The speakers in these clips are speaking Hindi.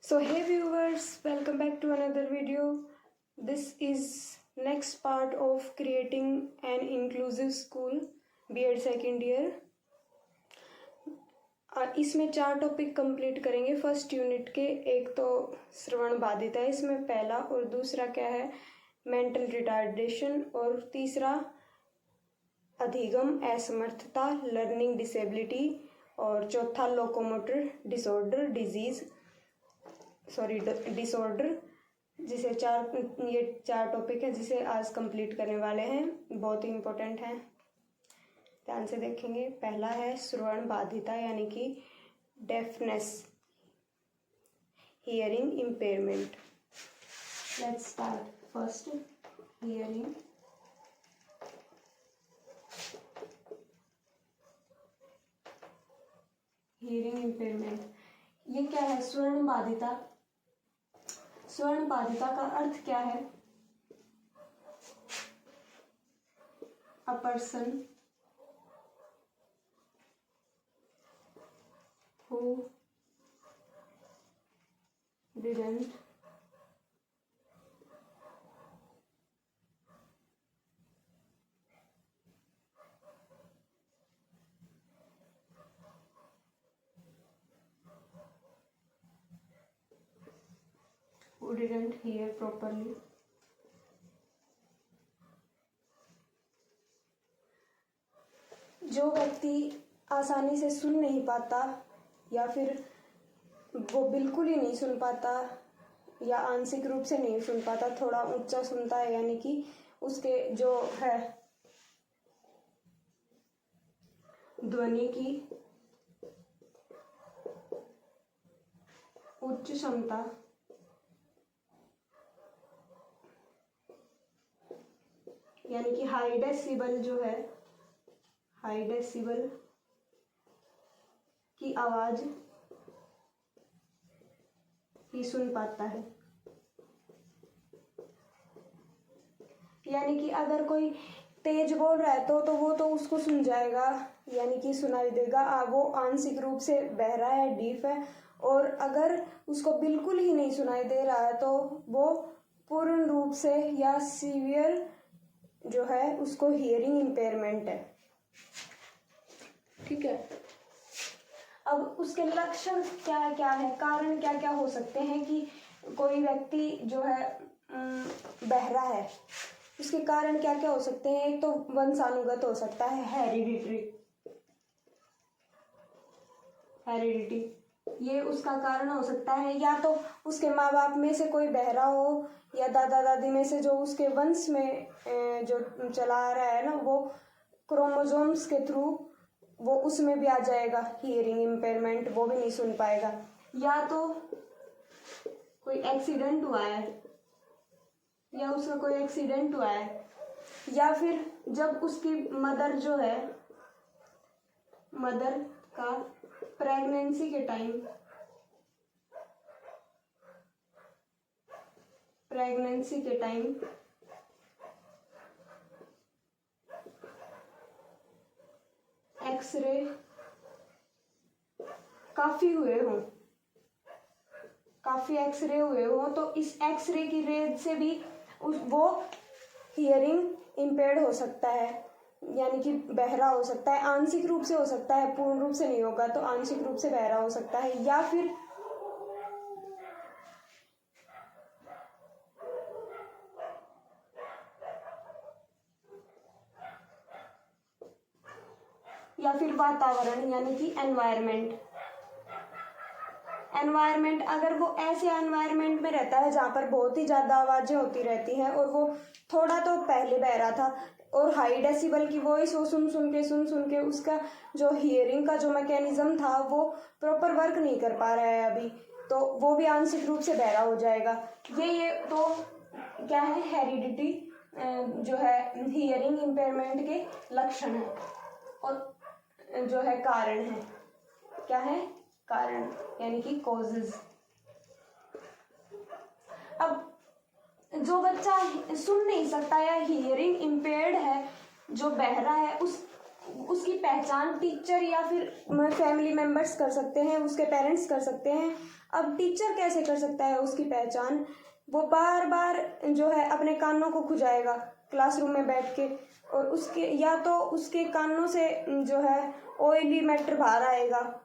So hey viewers, welcome back to another video. This is next part of creating an inclusive school B.Ed second year. इसमें 4 टॉपिक कंप्लीट करेंगे फर्स्ट यूनिट के। एक तो श्रवण बाधित है इसमें पहला, और दूसरा क्या है मेंटल रिटार्डेशन, और तीसरा अधिगम असमर्थता लर्निंग डिसेबिलिटी, और चौथा लोकोमोटर डिसऑर्डर डिसऑर्डर। ये 4 टॉपिक है जिसे आज कंप्लीट करने वाले हैं, बहुत ही इम्पोर्टेंट है, ध्यान से देखेंगे। पहला है श्रवण बाधिता यानी कि deafness, hearing impairment. Let's start first, hearing impairment. ये क्या है? श्रवण बाधिता। श्रवण बाधिता का अर्थ क्या है? A person who didn't hear properly. जो व्यक्ति आसानी से सुन नहीं पाता या फिर वो बिल्कुल ही नहीं सुन पाता या आंशिक रूप से नहीं सुन पाता, थोड़ा ऊंचा सुनता है, यानी कि उसके जो है ध्वनि की उच्च क्षमता, यानी कि हाई डेसिबल जो है, हाई डेसिबल की आवाज ही सुन पाता है। यानी कि अगर कोई तेज बोल रहा है तो वो तो उसको सुन जाएगा, यानी कि सुनाई देगा, वो आंशिक रूप से बहरा है, डीफ है। और अगर उसको बिल्कुल ही नहीं सुनाई दे रहा है तो वो पूर्ण रूप से या सीवियर जो है उसको हियरिंग इम्पेयरमेंट है। ठीक है, अब उसके लक्षण क्या है, कारण क्या क्या हो सकते हैं कि कोई व्यक्ति जो है बहरा है, उसके कारण क्या क्या हो सकते हैं। एक तो वंशानुगत हो सकता है, हेरिडिटी, ये उसका कारण हो सकता है। या तो उसके माँ बाप में से कोई बहरा हो, या दादा दादी में से जो उसके वंश में जो चला आ रहा है ना, वो क्रोमोसोम्स के थ्रू वो उसमें भी आ जाएगा हियरिंग इम्पेयरमेंट, वो भी नहीं सुन पाएगा। या तो कोई एक्सीडेंट हुआ है, या उसका कोई एक्सीडेंट हुआ है, या फिर जब उसकी मदर जो है, मदर का प्रेगनेंसी के टाइम एक्सरे काफी एक्सरे हुए हों, तो इस एक्सरे की रेज से भी वो हियरिंग इम्पेयर्ड हो सकता है, यानी कि बहरा हो सकता है। आंशिक रूप से हो सकता है, पूर्ण रूप से नहीं होगा, तो आंशिक रूप से बहरा हो सकता है। या फिर वातावरण, यानी कि एनवायरमेंट, अगर वो ऐसे एनवायरमेंट में रहता है जहाँ पर बहुत ही ज़्यादा आवाज़ें होती रहती हैं, और वो थोड़ा तो पहले बह रहा था, और हाई डेसिबल की वॉइस वो सुन के उसका जो हियरिंग का जो मैकेनिज्म था वो प्रॉपर वर्क नहीं कर पा रहा है अभी, तो वो भी आंशिक रूप से बहरा हो जाएगा। ये तो क्या है, हेरिडिटी जो है हियरिंग इम्पेयरमेंट के लक्षण है। और जो है कारण है, क्या है कारण, यानी कि कॉजेज। अब जो बच्चा सुन नहीं सकता या हियरिंग इम्पेयर्ड है, जो बहरा है, उसकी पहचान टीचर या फिर फैमिली मेंबर्स कर सकते हैं, उसके पेरेंट्स कर सकते हैं। अब टीचर कैसे कर सकता है उसकी पहचान? वो बार बार जो है अपने कानों को खुजाएगा क्लासरूम में बैठ के, और उसके या तो उसके कानों से जो है ऑयली मैटर बाहर आएगा,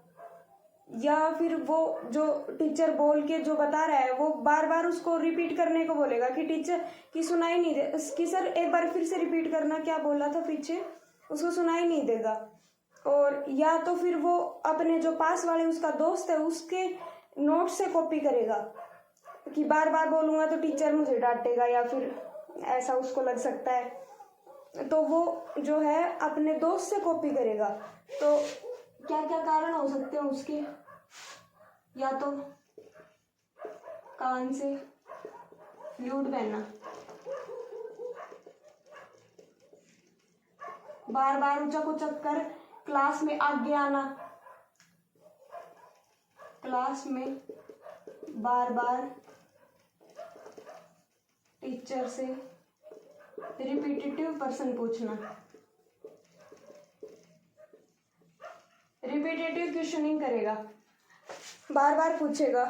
या फिर वो जो टीचर बोल के जो बता रहा है वो बार बार उसको रिपीट करने को बोलेगा कि टीचर की सुनाई नहीं दे, कि सर एक बार फिर से रिपीट करना, क्या बोला था पीछे, उसको सुनाई नहीं देगा। और या तो फिर वो अपने जो पास वाले उसका दोस्त है उसके नोट से कॉपी करेगा कि बार बार बोलूंगा तो टीचर मुझे डांटेगा, या फिर ऐसा उसको लग सकता है, तो वो जो है अपने दोस्त से कॉपी करेगा। तो क्या क्या कारण हो सकते हैं उसके? या तो कान से फ्लूट पहनना, बार बार उचक उचक कर क्लास में आगे आना, क्लास में बार बार टीचर से रिपीटेटिव प्रश्न पूछना, रिपीटेटिव क्वेश्चनिंग करेगा, बार बार पूछेगा,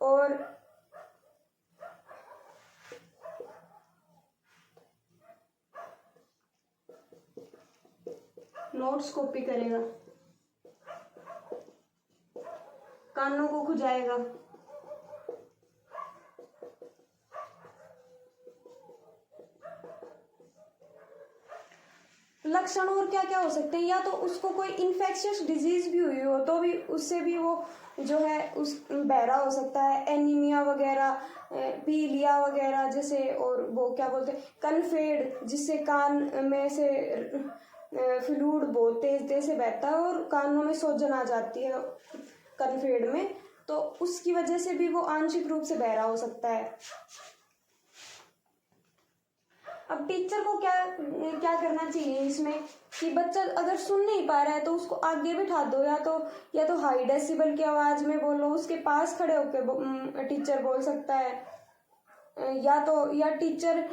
और नोट्स कॉपी करेगा, कानों को खुजाएगा, लक्षण और क्या क्या हो सकते हैं? या तो उसको कोई इन्फेक्शियस डिजीज भी हुई हो तो भी उससे भी वो जो है उस बहरा हो सकता है, एनीमिया वगैरह, पीलिया वगैरह जैसे, और वो क्या बोलते हैं कनफेड, जिससे कान में से फ्लूइड बहुत तेज से बहता है और कानों में सोजन आ जाती है कनफेड में, तो उसकी वजह से भी वो आंशिक रूप से बहरा हो सकता है। अब टीचर को क्या क्या करना चाहिए इसमें कि बच्चा अगर सुन नहीं पा रहा है तो उसको आगे बिठा दो, या तो हाई डेसिबल की आवाज में बोलो, उसके पास खड़े होकर टीचर बोल सकता है, या टीचर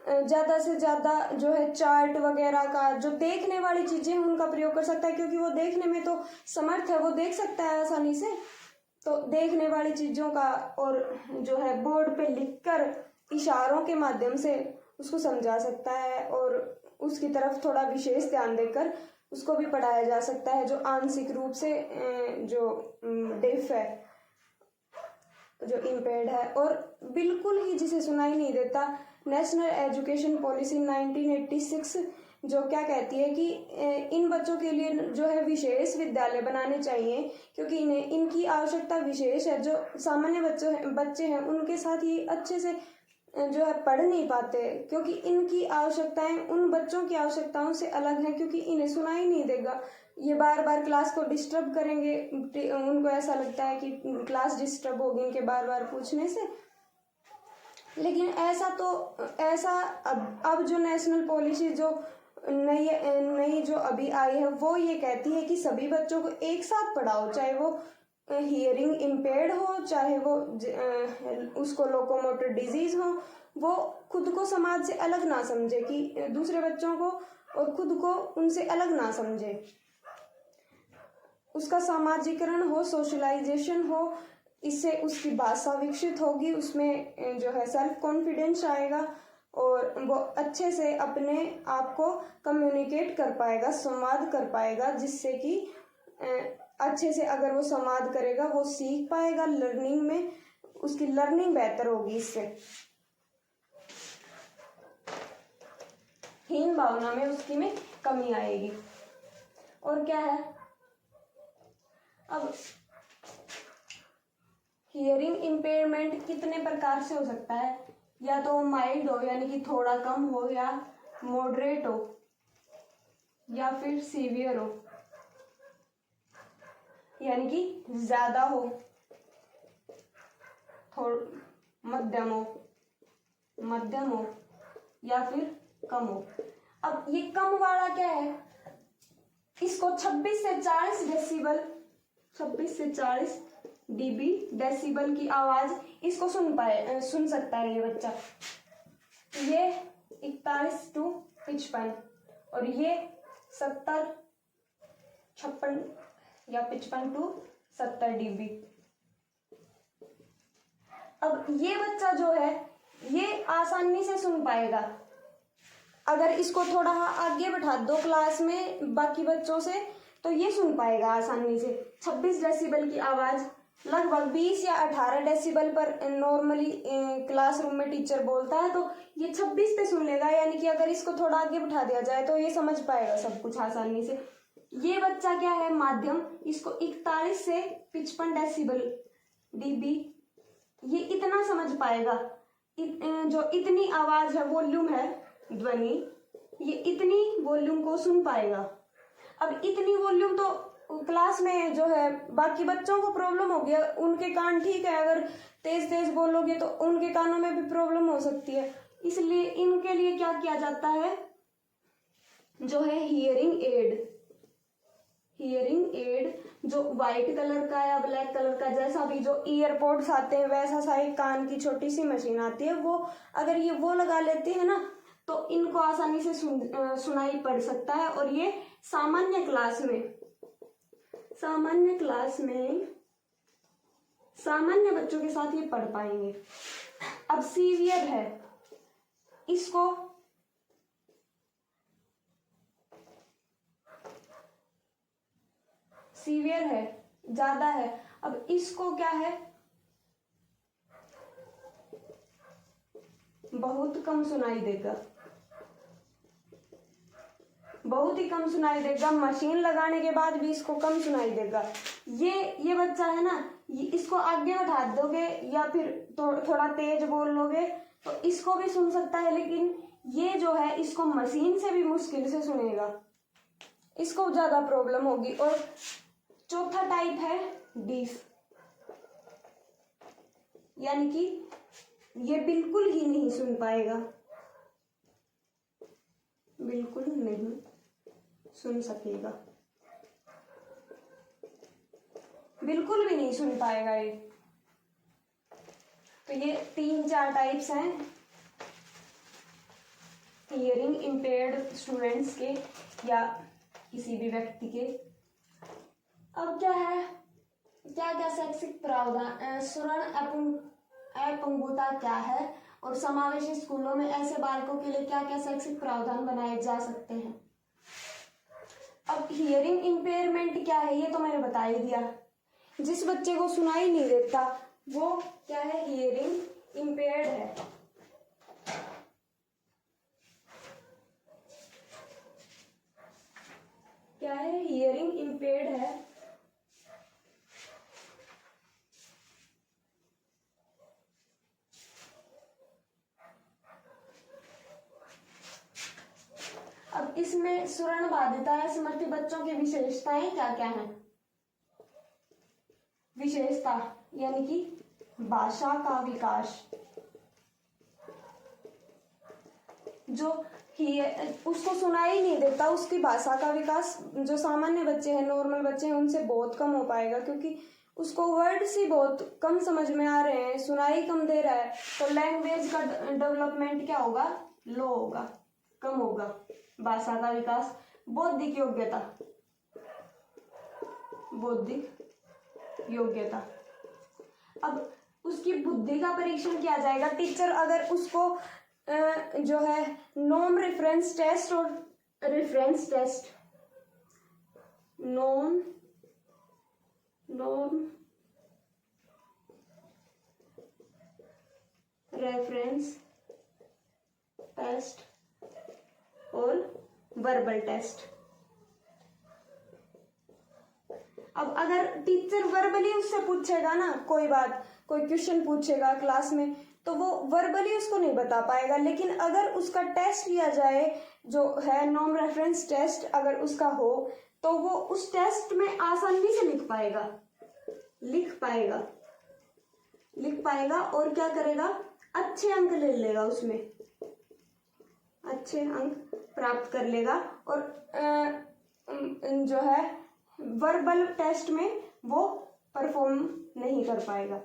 ज्यादा से ज्यादा जो है चार्ट वगैरह का, जो देखने वाली चीजें हैं उनका प्रयोग कर सकता है, क्योंकि वो देखने में तो समर्थ है, वो देख सकता है आसानी से, तो देखने वाली चीजों का, और जो है बोर्ड पे लिखकर इशारों के माध्यम से उसको समझा सकता है, और उसकी तरफ थोड़ा विशेष ध्यान देकर उसको भी पढ़ाया जा सकता है जो आंशिक रूप से जो डेफ है, जो इम्पेयर्ड है, और बिल्कुल ही जिसे सुनाई नहीं देता। नेशनल एजुकेशन पॉलिसी 1986 जो क्या कहती है कि इन बच्चों के लिए जो है विशेष विद्यालय बनाने चाहिए, क्योंकि इन्हें इनकी आवश्यकता विशेष है। जो सामान्य बच्चे हैं उनके साथ ये अच्छे से जो है पढ़ नहीं पाते, क्योंकि इनकी आवश्यकताएं उन बच्चों की आवश्यकताओं से अलग हैं, क्योंकि इन्हें सुनाई नहीं देगा, ये बार बार क्लास को डिस्टर्ब करेंगे, उनको ऐसा लगता है कि क्लास डिस्टर्ब होगी इनके बार बार पूछने से। लेकिन ऐसा अब जो नेशनल पॉलिसी जो नई जो अभी आई है वो ये कहती है कि सभी बच्चों को एक साथ पढ़ाओ, चाहे वो हियरिंग इम्पेयर्ड हो, चाहे वो उसको लोकोमोटर डिजीज हो, वो खुद को समाज से अलग ना समझे, कि दूसरे बच्चों को और खुद को उनसे अलग ना समझे, उसका सामाजिकरण हो, सोशलाइजेशन हो, इससे उसकी भाषा विकसित होगी, उसमें जो है सेल्फ कॉन्फिडेंस आएगा, और वो अच्छे से अपने आप को कम्युनिकेट कर पाएगा, संवाद कर पाएगा, जिससे कि अच्छे से अगर वो संवाद करेगा वो सीख पाएगा, लर्निंग में उसकी लर्निंग बेहतर होगी, इससे हीन भावना में उसकी में कमी आएगी। और क्या है, अब हियरिंग इम्पेयरमेंट कितने प्रकार से हो सकता है? या तो माइल्ड हो यानी कि थोड़ा कम हो, या मॉडरेट हो, या फिर सीवियर हो यानी कि ज्यादा हो, मध्यम हो, या फिर कम हो। अब ये कम वाला क्या है, इसको 26 से 40 डेसिबल, 26 से 40 डीबी डेसिबल की आवाज इसको सुन सकता है ये बच्चा। ये 41 टू 55 और ये 70, 56 या 55 टू 70 डीबी। अब ये बच्चा जो है ये आसानी से सुन पाएगा। अगर इसको थोड़ा आगे बैठा दो क्लास में बाकी बच्चों से तो ये सुन पाएगा आसानी से। 26 डेसिबल की आवाज लगभग 20 या 18 डेसिबल पर नॉर्मली क्लासरूम में टीचर बोलता है, तो ये 26 पे सुन लेगा। यानी कि अगर इसको थोड़ा आगे बैठा दिया जाए तो ये समझ पाएगा सब कुछ आसानी से। ये बच्चा क्या है माध्यम, इसको 41 से 55 डेसिबल डीबी ये इतना समझ पाएगा। जो इतनी आवाज है, वॉल्यूम है ध्वनि, ये इतनी वॉल्यूम को सुन पाएगा। अब इतनी वॉल्यूम तो क्लास में जो है बाकी बच्चों को प्रॉब्लम हो गया, उनके कान ठीक है, अगर तेज तेज बोलोगे तो उनके कानों में भी प्रॉब्लम हो सकती है। इसलिए इनके लिए क्या किया जाता है, जो है हियरिंग एड। हियरिंग एड जो व्हाइट कलर का या ब्लैक कलर का, जैसा भी जो ईयरपोड्स आते हैं वैसा सा एक कान की छोटी सी मशीन आती है, वो अगर ये वो लगा लेते हैं ना तो इनको आसानी से सुनाई पड़ सकता है। और ये सामान्य क्लास में सामान्य बच्चों के साथ ये पढ़ पाएंगे। अब सीवियर है, इसको सीवियर है, ज्यादा है। अब इसको क्या है, बहुत कम सुनाई देगा, बहुत ही कम सुनाई देगा। मशीन लगाने के बाद भी इसको कम सुनाई देगा। ये बच्चा है ना, इसको आगे बढ़ा दोगे या फिर थोड़ा तेज बोल लोगे तो इसको भी सुन सकता है, लेकिन ये जो है इसको मशीन से भी मुश्किल से सुनेगा, इसको ज्यादा प्रॉब्लम होगी। और चौथा टाइप है डीफ, यानी कि ये बिल्कुल ही नहीं सुन पाएगा, बिल्कुल नहीं सुन सकेगा, बिल्कुल भी नहीं सुन पाएगा ये। तो ये 3-4 टाइप्स हैं हियरिंग इम्पेयर्ड स्टूडेंट्स के या किसी भी व्यक्ति के। अब क्या है, क्या क्या शैक्षिक प्रावधान, श्रवण अपंगुता क्या है और समावेशी स्कूलों में ऐसे बालकों के लिए क्या क्या शैक्षिक प्रावधान बनाए जा सकते हैं। अब हियरिंग इम्पेयरमेंट क्या है ये तो मैंने बता ही दिया। जिस बच्चे को सुनाई नहीं देता वो क्या है, हियरिंग इम्पेयर्ड है। क्या है, हियरिंग इम्पेयर्ड है। अब इसमें श्रवण बाधिता या समर्थी बच्चों की विशेषताएं क्या क्या हैं। विशेषता यानी कि भाषा का विकास, जो उसको सुनाई नहीं देता उसकी भाषा का विकास जो सामान्य बच्चे हैं, नॉर्मल बच्चे हैं, उनसे बहुत कम हो पाएगा, क्योंकि उसको वर्ड्स ही बहुत कम समझ में आ रहे हैं, सुनाई कम दे रहा है, तो लैंग्वेज का डेवलपमेंट क्या होगा, लो होगा, कम होगा। भाषा का विकास, बौद्धिक योग्यता, बौद्धिक योग्यता। अब उसकी बुद्धि का परीक्षण किया जाएगा। टीचर अगर उसको जो है नॉर्म रेफरेंस टेस्ट और reference test, norm reference test और वर्बल टेस्ट। अब अगर टीचर वर्बली उससे पूछेगा ना कोई बात, कोई क्वेश्चन पूछेगा क्लास में, तो वो वर्बली उसको नहीं बता पाएगा। लेकिन अगर उसका टेस्ट लिया जाए जो है नॉर्म रेफरेंस टेस्ट, अगर उसका हो तो वो उस टेस्ट में आसानी से लिख पाएगा और क्या करेगा, अच्छे अंक ले लेगा, उसमें अच्छे अंक प्राप्त कर लेगा। और जो है वर्बल टेस्ट में वो परफॉर्म नहीं कर पाएगा,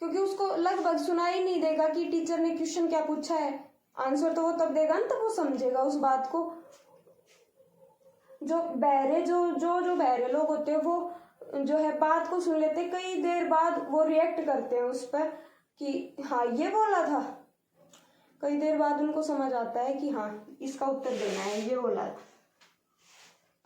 क्योंकि उसको लगभग सुनाई नहीं देगा कि टीचर ने क्वेश्चन क्या पूछा है। आंसर तो वो तब देगा ना तब वो समझेगा उस बात को। जो बहरे जो बहरे लोग होते हैं वो जो है बात को सुन लेते, कई देर बाद वो रिएक्ट करते हैं उस पर, कि हाँ ये बोला था, कई देर बाद उनको समझ आता है कि हाँ इसका उत्तर देना है, ये बोला था।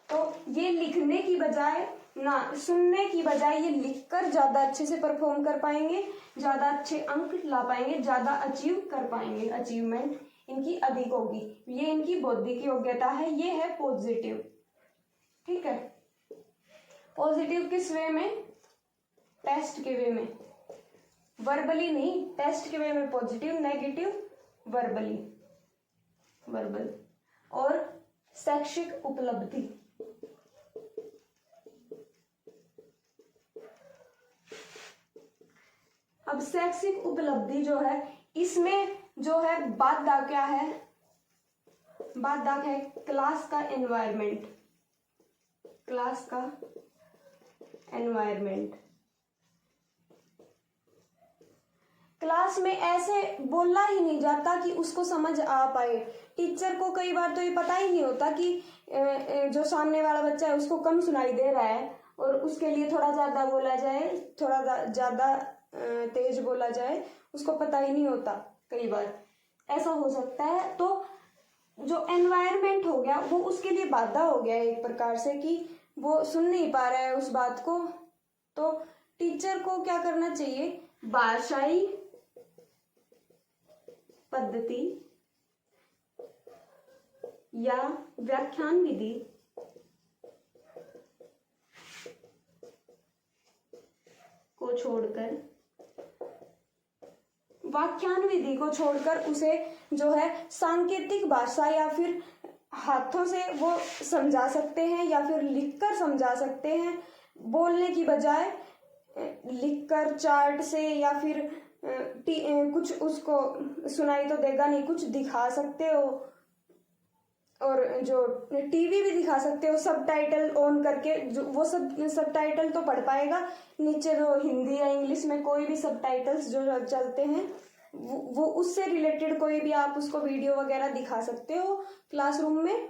तो ये लिखने की बजाय ना सुनने की बजाय ये लिखकर ज्यादा अच्छे से परफॉर्म कर पाएंगे, ज्यादा अच्छे अंक ला पाएंगे, ज्यादा अचीव कर पाएंगे, अचीवमेंट इनकी अधिक होगी। ये इनकी बौद्धिक योग्यता है, ये है पॉजिटिव। ठीक है, पॉजिटिव किस वे में? टेस्ट के वे में, वर्बली नहीं, टेस्ट के वे में पॉजिटिव, नेगेटिव वर्बली, वर्बल। और शैक्षिक उपलब्धि, अब शैक्षिक उपलब्धि जो है इसमें जो है बाधा क्या है? बाधा है क्लास का एनवायरनमेंट, क्लास का एनवायरनमेंट। क्लास में ऐसे बोलना ही नहीं जाता कि उसको समझ आ पाए। टीचर को कई बार तो ये पता ही नहीं होता कि जो सामने वाला बच्चा है उसको कम सुनाई दे रहा है और उसके लिए थोड़ा ज्यादा बोला जाए, थोड़ा ज्यादा तेज बोला जाए, उसको पता ही नहीं होता। कई बार ऐसा हो सकता है। तो जो एनवायरनमेंट हो गया वो उसके लिए बाधा हो गया एक प्रकार से, कि वो सुन नहीं पा रहा है उस बात को। तो टीचर को क्या करना चाहिए? भाषाई पद्धति या व्याख्यान विधि को छोड़कर, व्याख्यान विधि को छोड़कर उसे जो है सांकेतिक भाषा या फिर हाथों से वो समझा सकते हैं या फिर लिखकर समझा सकते हैं। बोलने की बजाय लिखकर चार्ट से या फिर कुछ उसको सुनाई तो देगा नहीं, कुछ दिखा सकते हो। और जो टीवी भी दिखा सकते हो सबटाइटल ऑन करके, जो वो सबटाइटल तो पढ़ पाएगा। नीचे जो हिंदी या इंग्लिश में कोई भी सबटाइटल्स जो चलते हैं वो उससे रिलेटेड कोई भी आप उसको वीडियो वगैरह दिखा सकते हो क्लासरूम में।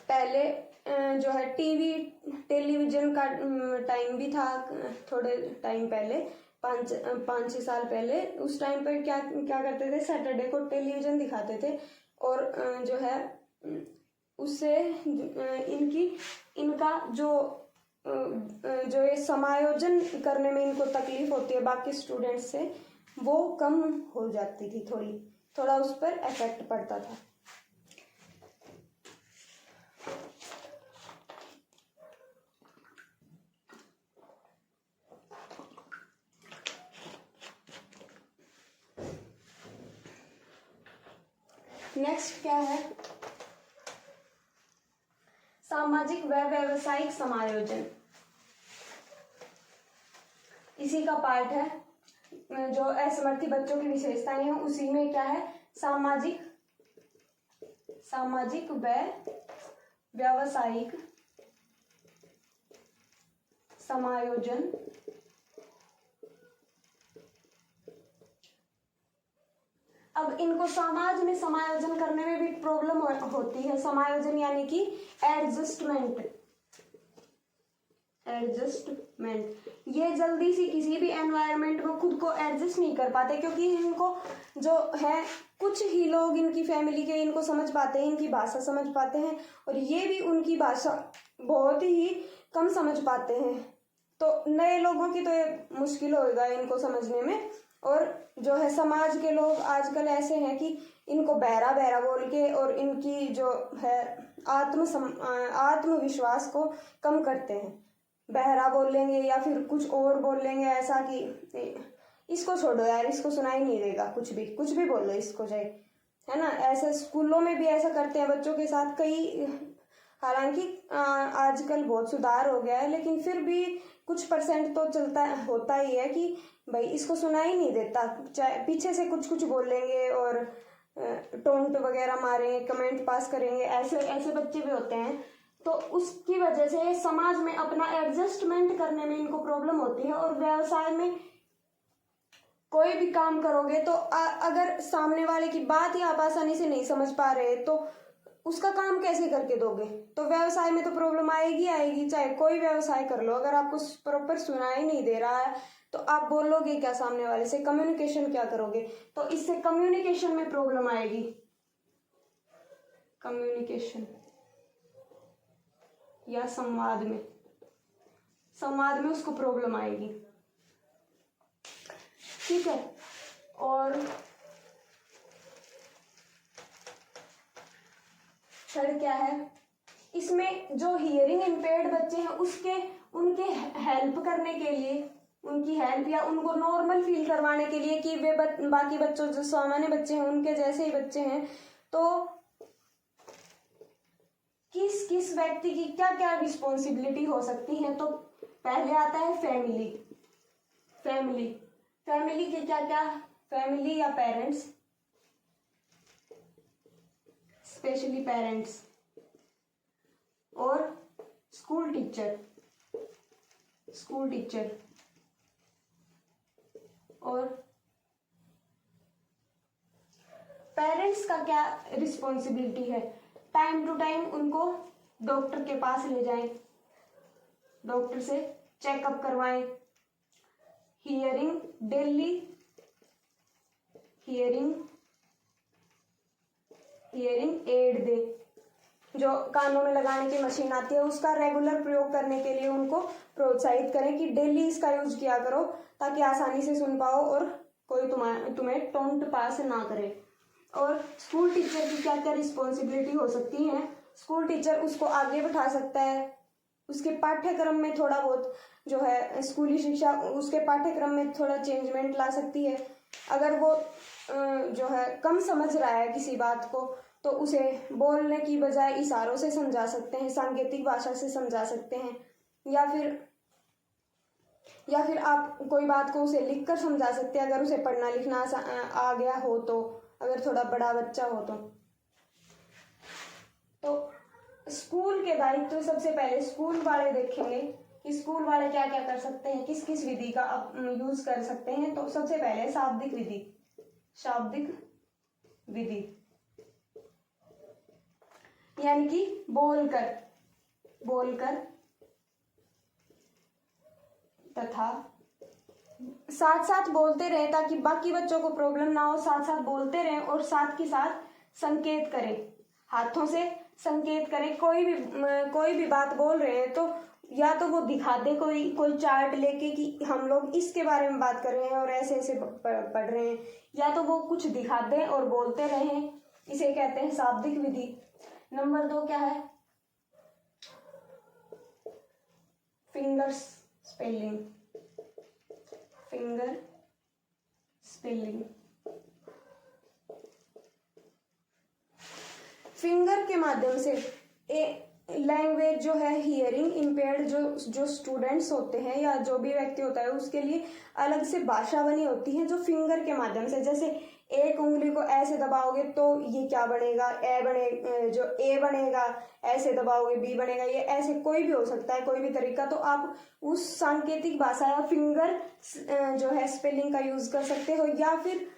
पहले जो है टेलीविजन का टाइम भी था, थोड़े टाइम पहले, 5-6 साल पहले। उस टाइम पर क्या करते थे, सैटरडे को टेलीविजन दिखाते थे और जो है उससे इनका जो ये समायोजन करने में इनको तकलीफ होती है बाकी स्टूडेंट्स से, वो कम हो जाती थी, थोड़ा उस पर इफेक्ट पड़ता था। नेक्स्ट क्या है? सामाजिक व व्यावसायिक समायोजन, इसी का पार्ट है। जो असमर्थी बच्चों की विशेषताएं हैं उसी में क्या है? सामाजिक व व्यावसायिक समायोजन। अब इनको समाज में समायोजन करने में भी प्रॉब्लम होती है। समायोजन यानी कि एडजस्टमेंट। ये जल्दी से किसी भी एनवायरनमेंट में खुद को एडजस्ट नहीं कर पाते, क्योंकि इनको जो है कुछ ही लोग इनकी फैमिली के इनको समझ पाते हैं, इनकी भाषा समझ पाते हैं, और ये भी उनकी भाषा बहुत ही कम समझ पाते हैं। तो नए लोगों की तो ये मुश्किल होगा इनको समझने में। और जो है समाज के लोग आजकल ऐसे हैं कि इनको बहरा बहरा बोल के और इनकी जो है आत्मविश्वास को कम करते हैं। बहरा बोलेंगे या फिर कुछ और बोलेंगे ऐसा कि इसको छोड़ो यार, इसको सुनाई नहीं देगा, कुछ भी बोलो इसको जाए, है ना। ऐसे स्कूलों में भी ऐसा करते हैं बच्चों के साथ कई। हालांकि आजकल बहुत सुधार हो गया है, लेकिन फिर भी कुछ परसेंट तो होता ही है कि भाई इसको सुनाई नहीं देता, चाहे पीछे से कुछ बोलेंगे और टोंट वगैरह मारेंगे, कमेंट पास करेंगे, ऐसे बच्चे भी होते हैं। तो उसकी वजह से समाज में अपना एडजस्टमेंट करने में इनको प्रॉब्लम होती है। और व्यवसाय में कोई भी काम करोगे तो अगर सामने वाले की बात ही आप आसानी से नहीं समझ पा रहे तो उसका काम कैसे करके दोगे? तो व्यवसाय में तो प्रॉब्लम आएगी, चाहे कोई व्यवसाय कर लो। अगर आपको प्रॉपर सुनाई नहीं दे रहा है तो आप बोलोगे क्या सामने वाले से, कम्युनिकेशन क्या करोगे, तो इससे कम्युनिकेशन में प्रॉब्लम आएगी, कम्युनिकेशन या संवाद में उसको प्रॉब्लम आएगी। ठीक है। और थर्ड क्या है, इसमें जो हियरिंग इम्पेयर्ड बच्चे हैं उनके हेल्प करने के लिए, उनकी हेल्प या उनको नॉर्मल फील करवाने के लिए कि वे बाकी बच्चों जो सामान्य बच्चे हैं उनके जैसे ही बच्चे हैं, तो किस किस व्यक्ति की क्या क्या रिस्पॉन्सिबिलिटी हो सकती है। तो पहले आता है फैमिली के क्या क्या, फैमिली या पेरेंट्स, स्पेशली पेरेंट्स, और स्कूल टीचर और पेरेंट्स का क्या रिस्पॉन्सिबिलिटी है, टाइम टू टाइम उनको डॉक्टर के पास ले जाएं, डॉक्टर से चेकअप करवाएं, डेली हियरिंग एड दे, जो कानों में लगाने की मशीन आती है उसका रेगुलर प्रयोग करने के लिए उनको प्रोत्साहित करें कि डेली इसका यूज किया करो ताकि आसानी से सुन पाओ और कोई तुम्हें टोंट पास ना करे। और स्कूल टीचर की क्या क्या रिस्पॉन्सिबिलिटी हो सकती है, स्कूल टीचर उसको आगे बढ़ा सकता है, उसके पाठ्यक्रम में थोड़ा बहुत जो है स्कूली शिक्षा, उसके पाठ्यक्रम में थोड़ा चेंजमेंट ला सकती है। अगर वो जो है कम समझ रहा है किसी बात को तो उसे बोलने की बजाय इशारों से समझा सकते हैं, सांकेतिक भाषा से समझा सकते हैं, या फिर आप कोई बात को उसे लिखकर समझा सकते हैं अगर उसे पढ़ना लिखना आ गया हो, तो अगर थोड़ा बड़ा बच्चा हो तो स्कूल के दायित्व सबसे पहले स्कूल वाले देखेंगे कि स्कूल वाले क्या क्या कर सकते हैं, किस किस विधि का यूज कर सकते हैं। तो सबसे पहले शाब्दिक विधि यानी कि बोलकर तथा साथ साथ बोलते रहे ताकि बाकी बच्चों को प्रॉब्लम ना हो, साथ साथ बोलते रहें और साथ के साथ संकेत करें, हाथों से संकेत करें। कोई भी बात बोल रहे हैं तो या तो वो दिखा दे कोई चार्ट लेके कि हम लोग इसके बारे में बात कर रहे हैं और ऐसे ऐसे पढ़ रहे हैं, या तो वो कुछ दिखा दें और बोलते रहें, इसे कहते हैं शाब्दिक विधि। नंबर 2 क्या है, फिंगर स्पेलिंग फिंगर के माध्यम से लैंग्वेज जो है हियरिंग इम्पेयर्ड जो स्टूडेंट्स होते हैं या जो भी व्यक्ति होता है उसके लिए अलग से भाषा बनी होती है जो फिंगर के माध्यम से, जैसे एक उंगली को ऐसे दबाओगे तो ये क्या बनेगा, ए बनेगा, ऐसे दबाओगे बी बनेगा, ये ऐसे कोई भी हो सकता है, कोई भी तरीका। तो आप उस सांकेतिक भाषा या फिंगर जो है स्पेलिंग का यूज कर सकते हो, या फिर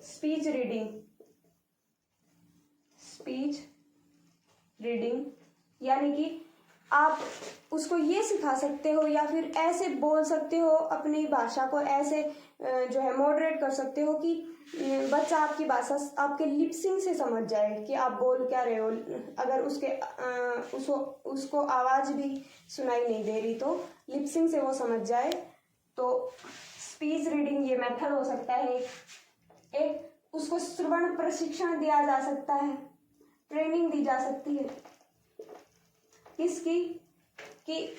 स्पीच रीडिंग यानी कि आप उसको ये सिखा सकते हो या फिर ऐसे बोल सकते हो, अपनी भाषा को ऐसे जो है मॉडरेट कर सकते हो कि बच्चा आपकी भाषा आपके लिपसिंग से समझ जाए कि आप बोल क्या रहे हो। अगर उसको आवाज भी सुनाई नहीं दे रही तो लिपसिंग से वो समझ जाए। तो स्पीच रीडिंग ये मेथड हो सकता है। एक उसको श्रवण प्रशिक्षण दिया जा सकता है, ट्रेनिंग दी जा सकती है किसकी, कि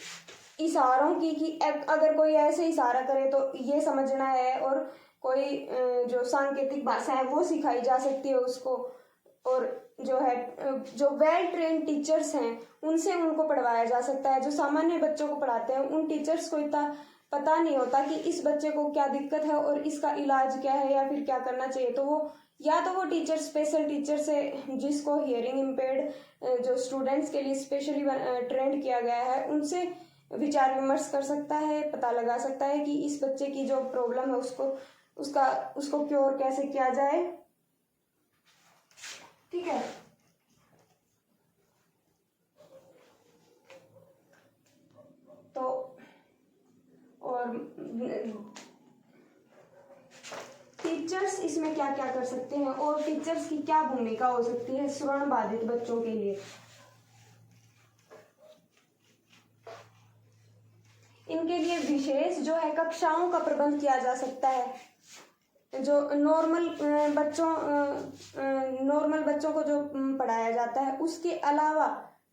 इशारों की, कि अगर कोई ऐसे इशारा करे तो ये समझना है, और कोई जो सांकेतिक भाषा है वो सिखाई जा सकती है उसको। और जो वेल ट्रेन टीचर्स हैं उनसे उनको पढ़वाया जा सकता है। जो सामान्य बच्चों को पढ़ाते हैं उन टीचर्स को इतना पता नहीं होता कि इस बच्चे को क्या दिक्कत है और इसका इलाज क्या है या फिर क्या करना चाहिए। तो वो टीचर स्पेशल टीचर से, जिसको हियरिंग इम्पेयर्ड जो स्टूडेंट्स के लिए स्पेशली ट्रेंड किया गया है, उनसे विचार विमर्श कर सकता है, पता लगा सकता है कि इस बच्चे की जो प्रॉब्लम है उसको क्योर कैसे किया जाए। ठीक है। तो और टीचर्स इसमें क्या क्या कर सकते हैं और टीचर्स की क्या भूमिका हो सकती है श्रवण बाधित बच्चों के लिए। इनके लिए विशेष जो है कक्षाओं का प्रबंध किया जा सकता है। जो नॉर्मल बच्चों को जो पढ़ाया जाता है उसके अलावा,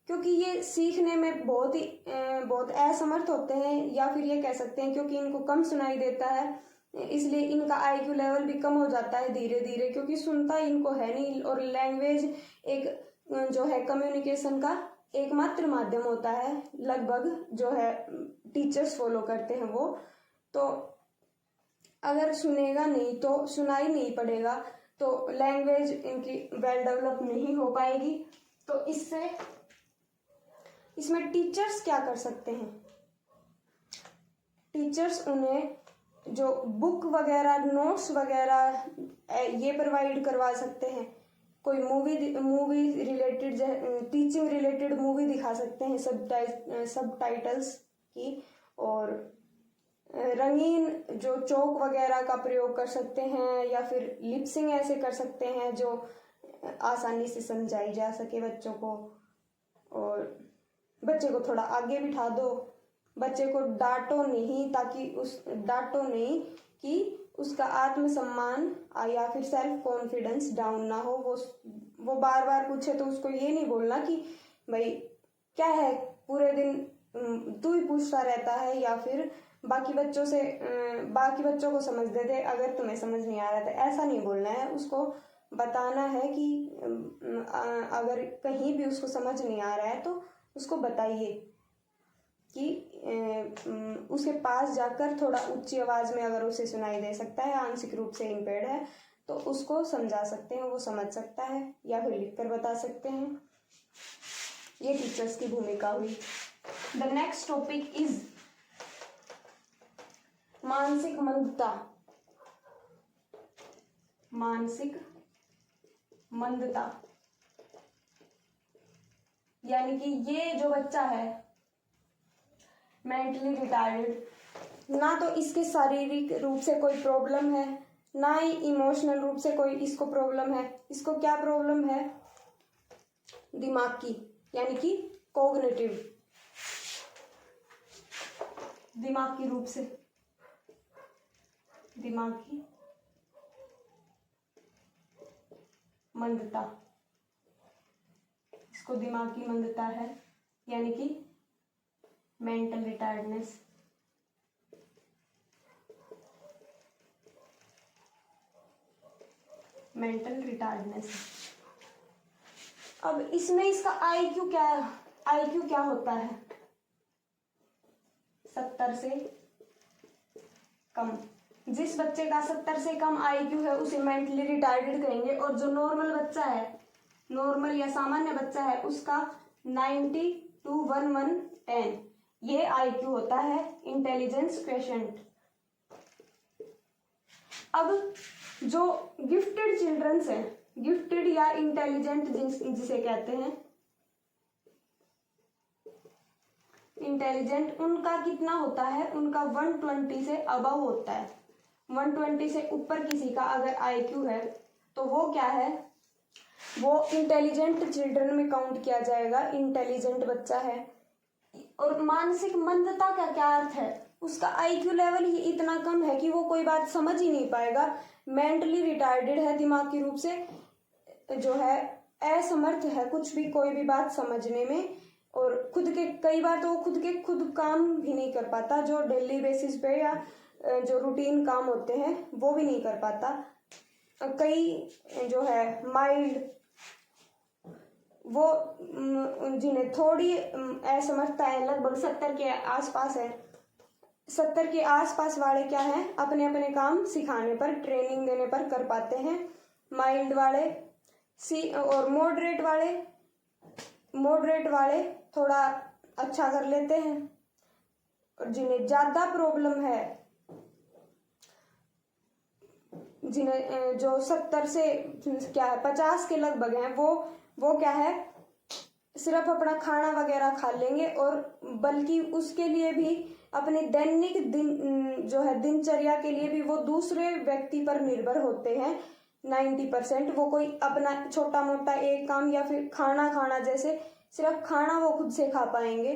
क्योंकि ये सीखने में बहुत असमर्थ होते हैं, या फिर ये कह सकते हैं क्योंकि इनको कम सुनाई देता है इसलिए इनका आईक्यू लेवल भी कम हो जाता है धीरे धीरे, क्योंकि सुनता इनको है नहीं। और लैंग्वेज एक जो है कम्युनिकेशन का एकमात्र माध्यम होता है, लगभग जो है टीचर्स फॉलो करते हैं वो। तो अगर सुनेगा नहीं तो सुनाई नहीं पड़ेगा तो लैंग्वेज इनकी वेल डेवलप नहीं हो पाएगी। तो इसमें टीचर्स क्या कर सकते हैं? टीचर्स उन्हें जो बुक वगैरह, नोट्स वगैरह ये प्रोवाइड करवा सकते हैं। कोई movie related, teaching related movie दिखा सकते हैं सब टाइटल्स की, और रंगीन जो चौक वगैरह का प्रयोग कर सकते हैं, या फिर लिपसिंग ऐसे कर सकते हैं जो आसानी से समझाई जा सके बच्चों को। और बच्चे को थोड़ा आगे बिठा दो, बच्चे को डांटो नहीं कि उसका आत्मसम्मान या फिर सेल्फ कॉन्फिडेंस डाउन ना हो। वो बार बार पूछे तो उसको ये नहीं बोलना कि भाई क्या है पूरे दिन तू ही पूछता रहता है, या फिर बाकी बच्चों को समझ दे दे अगर तुम्हें समझ नहीं आ रहा था, ऐसा नहीं बोलना है। उसको बताना है कि अगर कहीं भी उसको समझ नहीं आ रहा है तो उसको बताइए कि उसके पास जाकर थोड़ा ऊंची आवाज में, अगर उसे सुनाई दे सकता है, आंशिक रूप से इम्पेयर्ड है, तो उसको समझा सकते हैं, वो समझ सकता है, या फिर लिखकर बता सकते हैं। ये टीचर्स की भूमिका हुई। द नेक्स्ट टॉपिक इज मानसिक मंदता। मानसिक मंदता यानी कि ये जो बच्चा है मेंटली रिटार्डेड, ना तो इसके शारीरिक रूप से कोई प्रॉब्लम है, ना ही इमोशनल रूप से कोई इसको प्रॉब्लम है। इसको क्या प्रॉब्लम है? दिमाग की, यानी कि कॉग्निटिव, दिमाग की रूप से, दिमाग की मंदता, इसको दिमाग की मंदता है, यानी कि मेंटल रिटार्डनेस। Mental retardness. अब इसमें इसका आईक्यू क्या होता है? 70 से कम। जिस बच्चे का 70 से कम आईक्यू है उसे मेंटली रिटार्डेड कहेंगे, और जो नॉर्मल बच्चा है, नॉर्मल या सामान्य बच्चा है, उसका 90 to 110 ये आईक्यू होता है, इंटेलिजेंस क्वेशेंट। अब जो गिफ्टेड चिल्ड्रंस है, गिफ्टेड या इंटेलिजेंट जिसे कहते हैं, इंटेलिजेंट, उनका कितना होता है? उनका 120 से अबव होता है। 120 से ऊपर किसी का अगर आईक्यू है तो वो क्या है? वो इंटेलिजेंट चिल्ड्रन में काउंट किया जाएगा, इंटेलिजेंट बच्चा है। और मानसिक मंदता का क्या अर्थ है? उसका आईक्यू लेवल ही इतना कम है कि वो कोई बात समझ ही नहीं पाएगा, मेंटली रिटार्डेड है, दिमाग की रूप से जो है असमर्थ है कुछ भी, कोई भी बात समझने में, और कई बार तो वो खुद काम भी नहीं कर पाता, जो डेली बेसिस पे या जो रूटीन काम होते हैं वो भी नहीं कर पाता। कई जो है माइल्ड, वो जिन्हें थोड़ी असमर्थता है, लगभग 70 के आसपास है, 70 के आसपास वाले क्या है, अपने अपने काम सिखाने पर, ट्रेनिंग देने पर कर पाते हैं। माइल्ड वाले और मॉडरेट वाले थोड़ा अच्छा कर लेते हैं। और जिन्हें ज्यादा प्रॉब्लम है, जिन्हें जो 70 से क्या है 50 के लगभग हैं, वो क्या है सिर्फ अपना खाना वगैरह खा लेंगे, और बल्कि उसके लिए भी अपने दैनिक जो है दिनचर्या के लिए भी वो दूसरे व्यक्ति पर निर्भर होते हैं। 90% वो कोई अपना छोटा मोटा एक काम या फिर खाना खाना, जैसे सिर्फ खाना वो खुद से खा पाएंगे।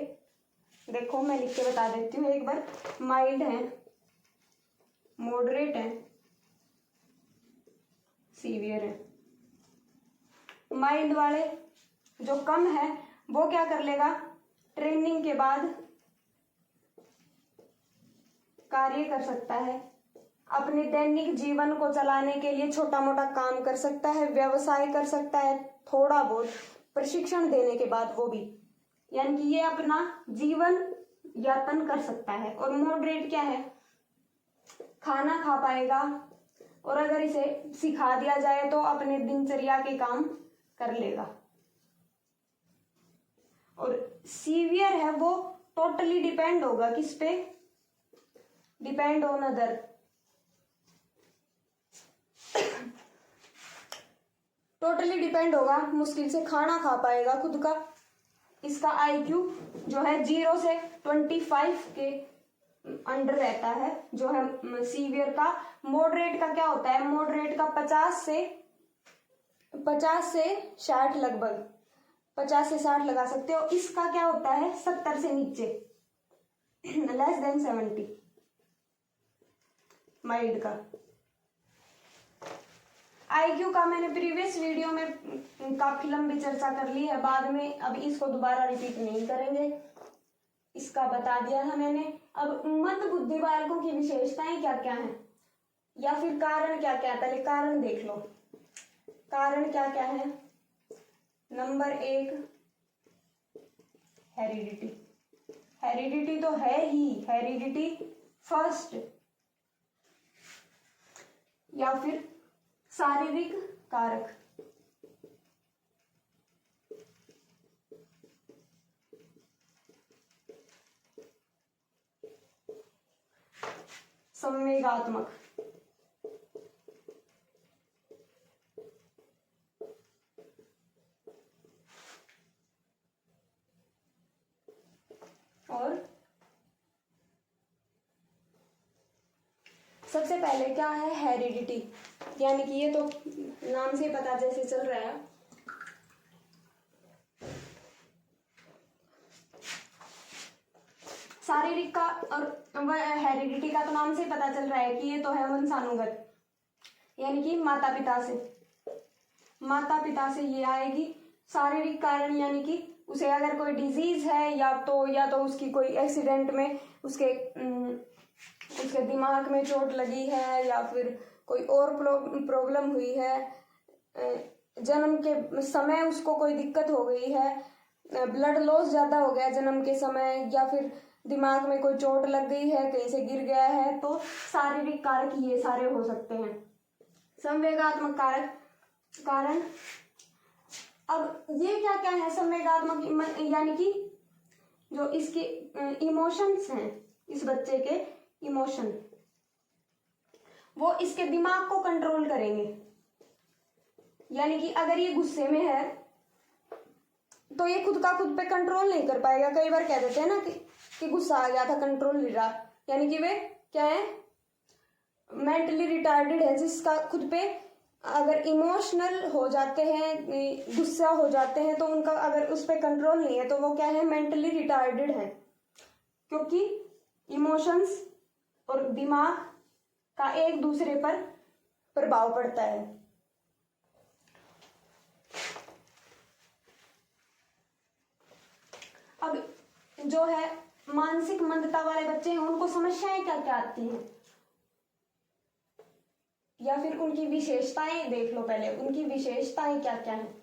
देखो मैं लिख के बता देती हूँ एक बार। माइल्ड है, मॉडरेट है, सीवियर है। माइल्ड वाले जो कम है वो क्या कर लेगा, ट्रेनिंग के बाद कार्य कर सकता है, अपने दैनिक जीवन को चलाने के लिए छोटा मोटा काम कर सकता है, व्यवसाय कर सकता है थोड़ा बहुत प्रशिक्षण देने के बाद वो भी, यानी कि ये अपना जीवन यापन कर सकता है। और मॉडरेट क्या है, खाना खा पाएगा, और अगर इसे सिखा दिया जाए तो अपने दिनचर्या के काम कर लेगा। और सीवियर है, वो टोटली डिपेंड होगा किस पे, depend on other. Totally depend होगा, मुश्किल से खाना खा पाएगा खुद का। इसका आईक्यू जो है 0 से 25 के अंडर रहता है, जो है सीवियर का। मॉडरेट का क्या होता है, मॉडरेट का 50 से 60 लगभग, 50 से 60 लगा सकते हो। इसका क्या होता है 70 से नीचे, लेस देन 70 माइल्ड का। आईक्यू का मैंने प्रीवियस वीडियो में काफी लंबी चर्चा कर ली है, बाद में अब इसको दोबारा रिपीट नहीं करेंगे, इसका बता दिया था मैंने। अब मंद बुद्धि बालकों की विशेषताएं क्या क्या हैं, या फिर कारण क्या क्या है, पहले कारण देख लो। कारण क्या क्या है, नंबर 1 हेरिडिटी। हेरिडिटी तो है ही, हेरिडिटी फर्स्ट। या फिर शारीरिक कारक, संवेगात्मक, और सबसे पहले क्या है हेरिडिटी, यानी कि ये तो नाम से पता जैसे चल रहा है, शारीरिक का, और हेरिडिटी का तो नाम से पता चल रहा है कि ये तो है वंशानुगत, यानी कि माता पिता से ये आएगी। शारीरिक कारण यानी कि उसे अगर कोई डिजीज है, या तो उसकी कोई एक्सीडेंट में उसके दिमाग में चोट लगी है, या फिर कोई और प्रॉब्लम हुई है, जन्म के समय उसको कोई दिक्कत हो गई है, ब्लड लॉस ज्यादा हो गया जन्म के समय, या फिर दिमाग में कोई चोट लग गई है, कहीं से गिर गया है, तो शारीरिक कारक ये सारे हो सकते हैं। संवेगात्मक कारण, अब ये क्या क्या है संवेगात्मक, यानी कि जो इसके इमोशंस हैं, इस बच्चे के इमोशन, वो इसके दिमाग को कंट्रोल करेंगे। यानी कि अगर ये गुस्से में है तो ये खुद पे कंट्रोल नहीं कर पाएगा। कई बार कह देते हैं ना कि गुस्सा आ गया था, कंट्रोल नहीं रहा, यानी कि वे क्या है, मेंटली रिटार्डेड है, जिसका खुद पे अगर इमोशनल हो जाते हैं, गुस्सा हो जाते हैं, तो उनका अगर उस पर कंट्रोल नहीं है तो वो क्या है, मेंटली रिटार्डेड है, क्योंकि इमोशंस और दिमाग का एक दूसरे पर प्रभाव पड़ता है। अब जो है मानसिक मंदता वाले बच्चे हैं, उनको समस्याएं क्या क्या आती हैं, या फिर उनकी विशेषताएं देख लो पहले, उनकी विशेषताएं क्या क्या हैं,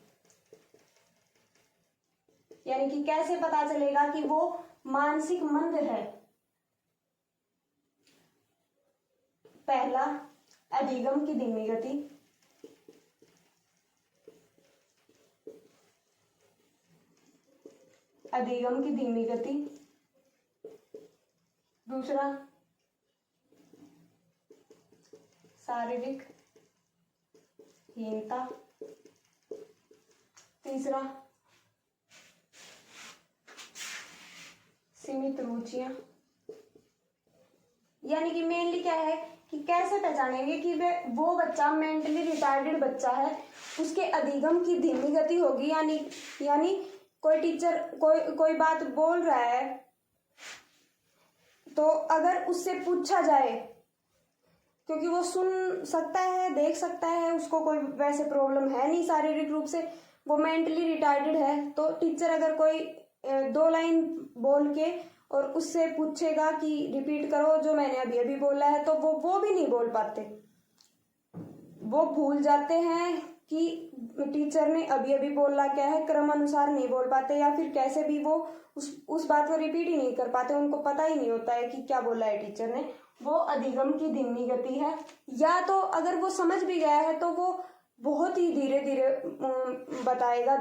यानी कि कैसे पता चलेगा कि वो मानसिक मंद है। पहला, अधिगम की धीमी गति, अधिगम की धीमी गति। दूसरा, शारीरिक हीनता। तीसरा, सीमित रुचियां, यानी कि मेनली क्या है कि कैसे पहचानेंगे कि वो बच्चा मेंटली रिटार्डेड बच्चा है, उसके अधिगम की धीमी गति होगी, यानी कोई टीचर कोई बात बोल रहा है तो अगर उससे पूछा जाए, क्योंकि वो सुन सकता है, देख सकता है, उसको कोई वैसे प्रॉब्लम है नहीं शारीरिक रूप से, वो मेंटली रिटार्डेड है, तो टीचर अगर कोई 2 लाइन बोल के और उससे पूछेगा कि रिपीट करो जो मैंने अभी अभी बोला है, तो वो भी नहीं बोल पाते, वो भूल जाते हैं कि टीचर ने अभी अभी बोला क्या है, क्रम अनुसार नहीं बोल पाते, या फिर कैसे भी वो उस बात को रिपीट ही नहीं कर पाते, उनको पता ही नहीं होता है कि क्या बोला है टीचर ने। वो अधिगम की धीमी गति है। या तो अगर वो समझ भी गया है तो वो बहुत ही धीरे धीरे बताएगा,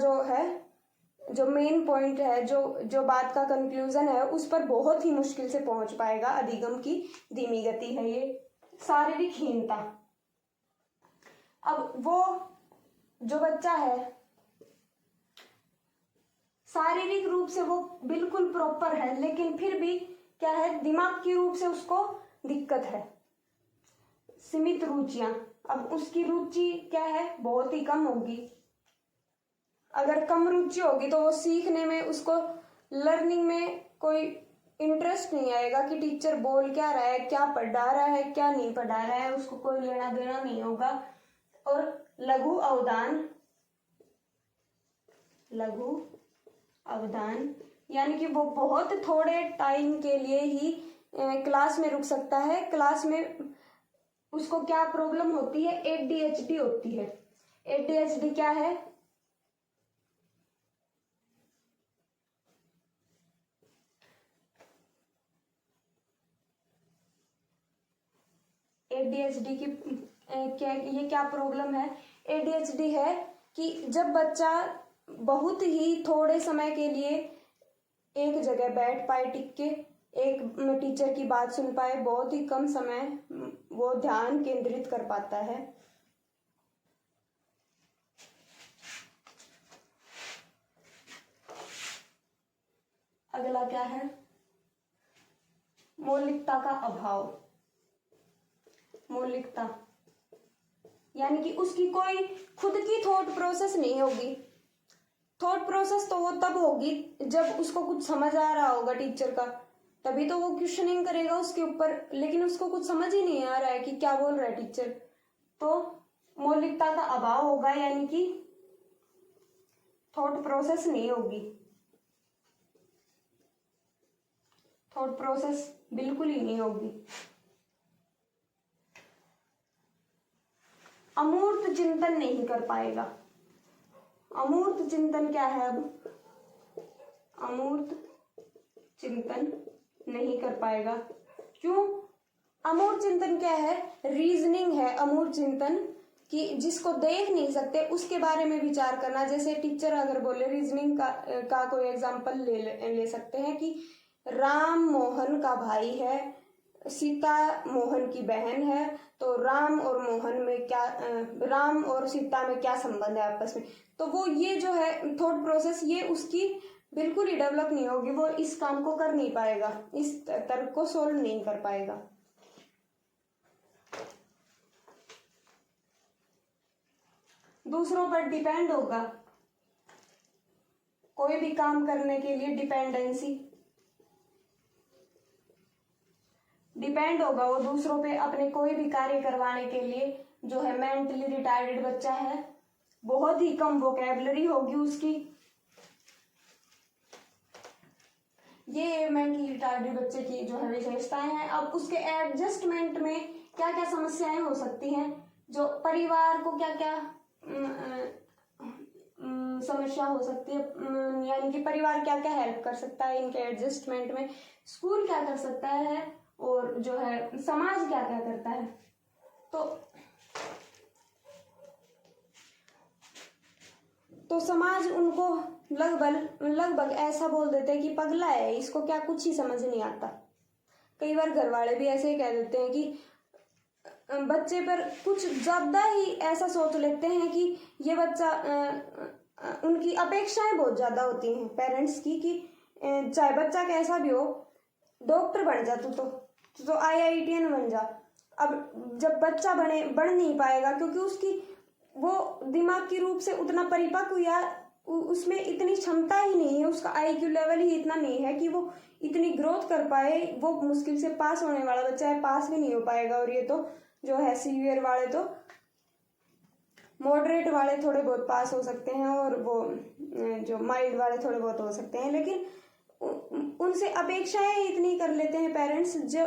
जो मेन पॉइंट है, जो बात का कंक्लूजन है, उस पर बहुत ही मुश्किल से पहुंच पाएगा। अधिगम की धीमी गति है ये। शारीरिक हीनता, अब वो जो बच्चा है शारीरिक रूप से वो बिल्कुल प्रॉपर है, लेकिन फिर भी क्या है, दिमाग की रूप से उसको दिक्कत है। सीमित रुचियां, अब उसकी रुचि क्या है, बहुत ही कम होगी। अगर कम रुचि होगी तो वो सीखने में, उसको लर्निंग में कोई इंटरेस्ट नहीं आएगा कि टीचर बोल क्या रहा है, क्या पढ़ा रहा है, क्या नहीं पढ़ा रहा है, उसको कोई लेना देना नहीं होगा। और लघु अवधान, यानी कि वो बहुत थोड़े टाइम के लिए ही क्लास में रुक सकता है। क्लास में उसको क्या प्रॉब्लम होती है, ADHD होती है। ADHD क्या है, ADHD की क्या प्रॉब्लम है। ADHD है कि जब बच्चा बहुत ही थोड़े समय के लिए एक जगह बैठ पाए, टिक के एक टीचर की बात सुन पाए, बहुत ही कम समय वो ध्यान केंद्रित कर पाता है। अगला क्या है, मौलिकता का अभाव। मौलिकता यानी कि उसकी कोई खुद की थॉट प्रोसेस नहीं होगी। थॉट प्रोसेस तो वो तब होगी जब उसको कुछ समझ आ रहा होगा टीचर का, तभी तो वो क्वेश्चनिंग करेगा उसके ऊपर, लेकिन उसको कुछ समझ ही नहीं आ रहा है कि क्या बोल रहा है टीचर, तो मौलिकता का अभाव होगा, यानी कि थॉट प्रोसेस नहीं होगी। थॉट प्रोसेस बिल्कुल ही नहीं होगी। अमूर्त चिंतन नहीं कर पाएगा। अमूर्त चिंतन क्या है, अब अमूर्त चिंतन नहीं कर पाएगा। क्यों? अमूर्त चिंतन क्या है, रीजनिंग है अमूर्त चिंतन, कि जिसको देख नहीं सकते उसके बारे में विचार करना। जैसे टीचर अगर बोले रीजनिंग का कोई एग्जांपल ले सकते हैं कि राम मोहन का भाई है, सीता मोहन की बहन है, तो राम और सीता में क्या संबंध है आपस में। तो वो ये जो है थॉट प्रोसेस, ये उसकी बिल्कुल ही डेवलप नहीं होगी, वो इस काम को कर नहीं पाएगा, इस तर्क को सोल्व नहीं कर पाएगा। दूसरों पर डिपेंड होगा, कोई भी काम करने के लिए डिपेंड होगा वो दूसरों पे, अपने कोई भी कार्य करवाने के लिए। जो है मेंटली रिटार्डेड बच्चा है, बहुत ही कम वोकैबुलरी होगी उसकी। ये मेंटली रिटार्डेड बच्चे की जो है विशेषताएं हैं। अब उसके एडजस्टमेंट में क्या क्या समस्याएं हो सकती हैं, जो परिवार को क्या क्या समस्या हो सकती है, यानी कि परिवार क्या क्या हेल्प कर सकता है इनके एडजस्टमेंट में, स्कूल क्या कर सकता है, और जो है समाज क्या क्या करता है। तो समाज उनको लगभग ऐसा बोल देते हैं कि पगला है, इसको क्या कुछ ही समझ नहीं आता। कई बार घर वाले भी ऐसे ही कह देते हैं कि बच्चे पर कुछ ज्यादा ही ऐसा सोच लेते हैं कि ये बच्चा, उनकी अपेक्षाएं बहुत ज्यादा होती हैं पेरेंट्स की, कि चाहे बच्चा कैसा भी हो, डॉक्टर बन जा तू तो IITN बन जा। अब जब बच्चा बढ़ नहीं पाएगा, क्योंकि उसकी वो दिमाग की रूप से उतना परिपक्व या उसमें इतनी क्षमता ही नहीं है, उसका IQ लेवल ही इतना नहीं है कि वो इतनी ग्रोथ कर पाए। वो मुश्किल से पास होने वाला बच्चा है, पास भी नहीं हो पाएगा। और ये तो जो है सीवियर वाले, तो मॉडरेट वाले थोड़े बहुत पास हो सकते हैं, और वो जो माइल्ड वाले थोड़े बहुत हो सकते हैं। लेकिन उनसे अपेक्षाएं इतनी कर लेते हैं पेरेंट्स जो,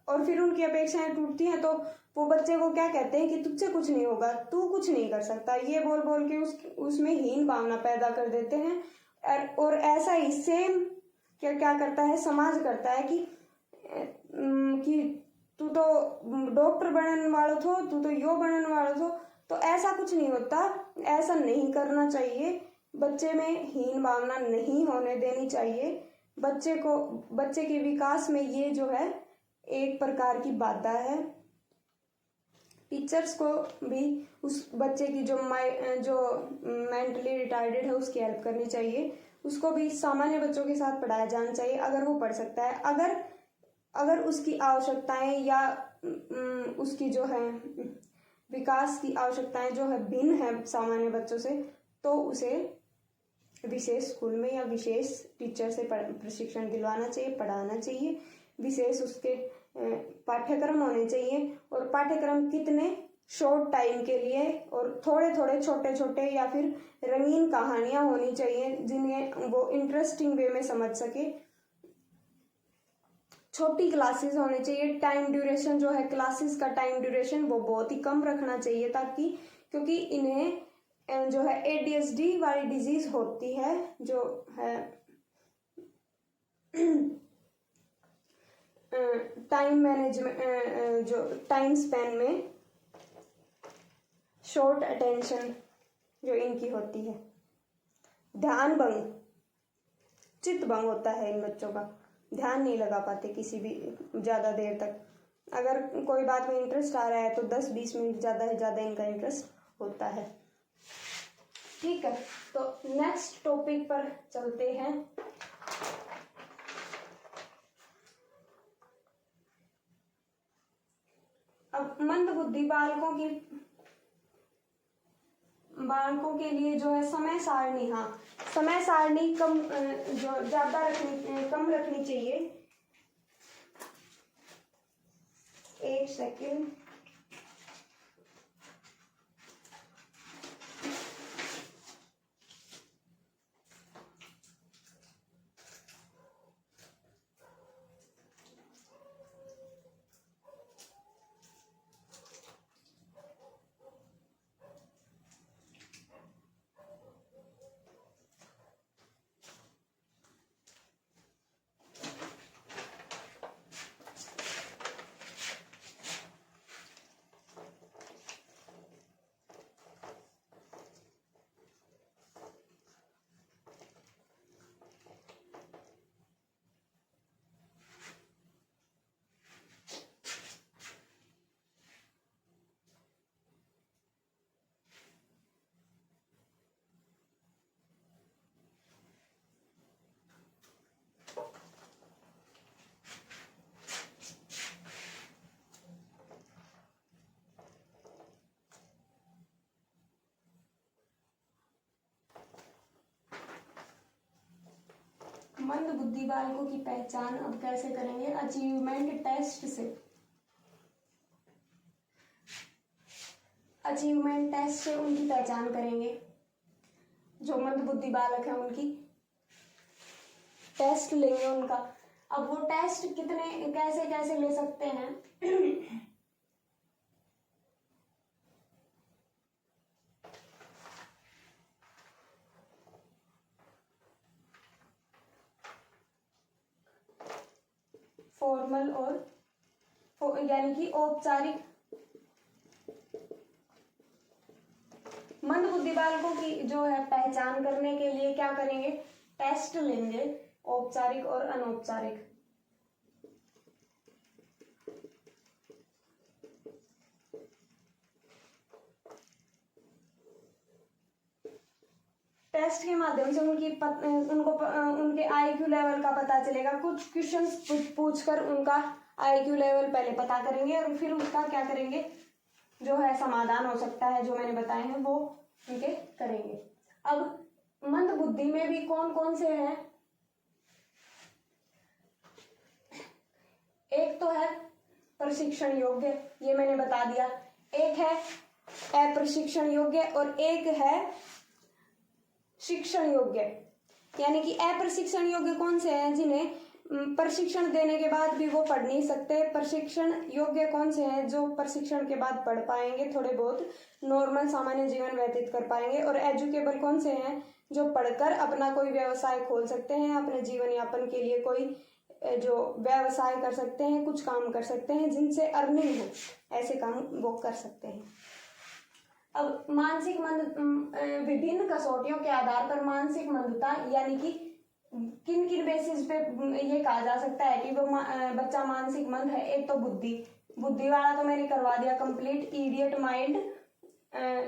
और फिर उनकी अपेक्षाएं टूटती हैं तो वो बच्चे को क्या कहते हैं कि तुझसे कुछ नहीं होगा, तू कुछ नहीं कर सकता, ये बोल बोल के उसमें हीन भावना पैदा कर देते हैं। और ऐसा ही सेम क्या करता है समाज, करता है कि तू तो डॉक्टर बनने वाला थो, तू तो यो बनने वाला थो। तो ऐसा कुछ नहीं होता, ऐसा नहीं करना चाहिए। बच्चे में हीन भावना नहीं होने देनी चाहिए। बच्चे के विकास में ये जो है एक प्रकार की बाधा है। टीचर्स को भी उस बच्चे की जो मेंटली रिटार्डेड है उसकी हेल्प करनी चाहिए। उसको भी सामान्य बच्चों के साथ पढ़ाया जाना चाहिए अगर वो पढ़ सकता है। अगर उसकी आवश्यकताएं या उसकी जो है विकास की आवश्यकताएं जो है भिन्न है सामान्य बच्चों से, तो उसे विशेष स्कूल में या विशेष टीचर से प्रशिक्षण दिलवाना चाहिए, पढ़ाना चाहिए। विशेष उसके पाठ्यक्रम होने चाहिए, और पाठ्यक्रम कितने शॉर्ट टाइम के लिए और थोड़े थोड़े छोटे छोटे या फिर रंगीन कहानियां होनी चाहिए जिन्हें वो इंटरेस्टिंग वे में समझ सके। छोटी क्लासेस होनी चाहिए। टाइम ड्यूरेशन जो है क्लासेस का टाइम ड्यूरेशन वो बहुत ही कम रखना चाहिए, ताकि क्योंकि इन्हें जो है ADHD वाली डिजीज होती है, जो है टाइम मैनेजमेंट, जो टाइम स्पेन में शॉर्ट अटेंशन जो इनकी होती है, ध्यान भंग, चित्त भंग होता है इन बच्चों का, ध्यान नहीं लगा पाते किसी भी ज़्यादा देर तक। अगर कोई बात में इंटरेस्ट आ रहा है तो 10-20 मिनट ज़्यादा से ज़्यादा इनका इंटरेस्ट होता है। ठीक है, तो नेक्स्ट टॉपिक पर चलते हैं। अब मंद बुद्धि बालकों के लिए जो है समय सारणी, हाँ समय सारणी कम जो ज़्यादा कम रखनी चाहिए। एक सेकेंड, मंद बुद्धि बालकों की पहचान अब कैसे करेंगे? अचीवमेंट टेस्ट से। अचीवमेंट टेस्ट से उनकी पहचान करेंगे। जो मंद बुद्धि बालक है उनकी टेस्ट लेंगे उनका। अब वो टेस्ट कितने कैसे कैसे ले सकते हैं? फॉर्मल और यानी कि औपचारिक। मंद बुद्धि बालकों की जो है पहचान करने के लिए क्या करेंगे? टेस्ट लेंगे, औपचारिक और अनौपचारिक। टेस्ट के माध्यम से उनके आईक्यू लेवल का पता चलेगा। कुछ क्वेश्चंस पूछकर उनका आईक्यू लेवल पहले पता करेंगे और फिर उसका क्या करेंगे, जो है समाधान हो सकता है जो मैंने बताए हैं वो उनके करेंगे। अब मंद बुद्धि में भी कौन कौन से हैं, एक तो है प्रशिक्षण योग्य, ये मैंने बता दिया, एक है अप्रशिक्षण योग्य और एक है शिक्षण योग्य। यानी कि अप्रशिक्षण योग्य कौन से हैं, जिन्हें प्रशिक्षण देने के बाद भी वो पढ़ नहीं सकते। प्रशिक्षण योग्य कौन से हैं, जो प्रशिक्षण के बाद पढ़ पाएंगे, थोड़े बहुत नॉर्मल सामान्य जीवन व्यतीत कर पाएंगे। और एजुकेबल कौन से हैं, जो पढ़कर अपना कोई व्यवसाय खोल सकते हैं, अपने जीवन यापन के लिए कोई जो व्यवसाय कर सकते हैं, कुछ काम कर सकते हैं जिनसे अर्निंग हो, ऐसे काम वो कर सकते हैं। अब मानसिक विभिन्न कसौटियों के आधार पर मानसिक मंदता, यानी कि किन किन बेसिस पे ये कहा जा सकता है कि वो बच्चा मानसिक मंद है। एक तो बुद्धि वाला तो मैंने करवा दिया कंप्लीट, इडियट माइंड,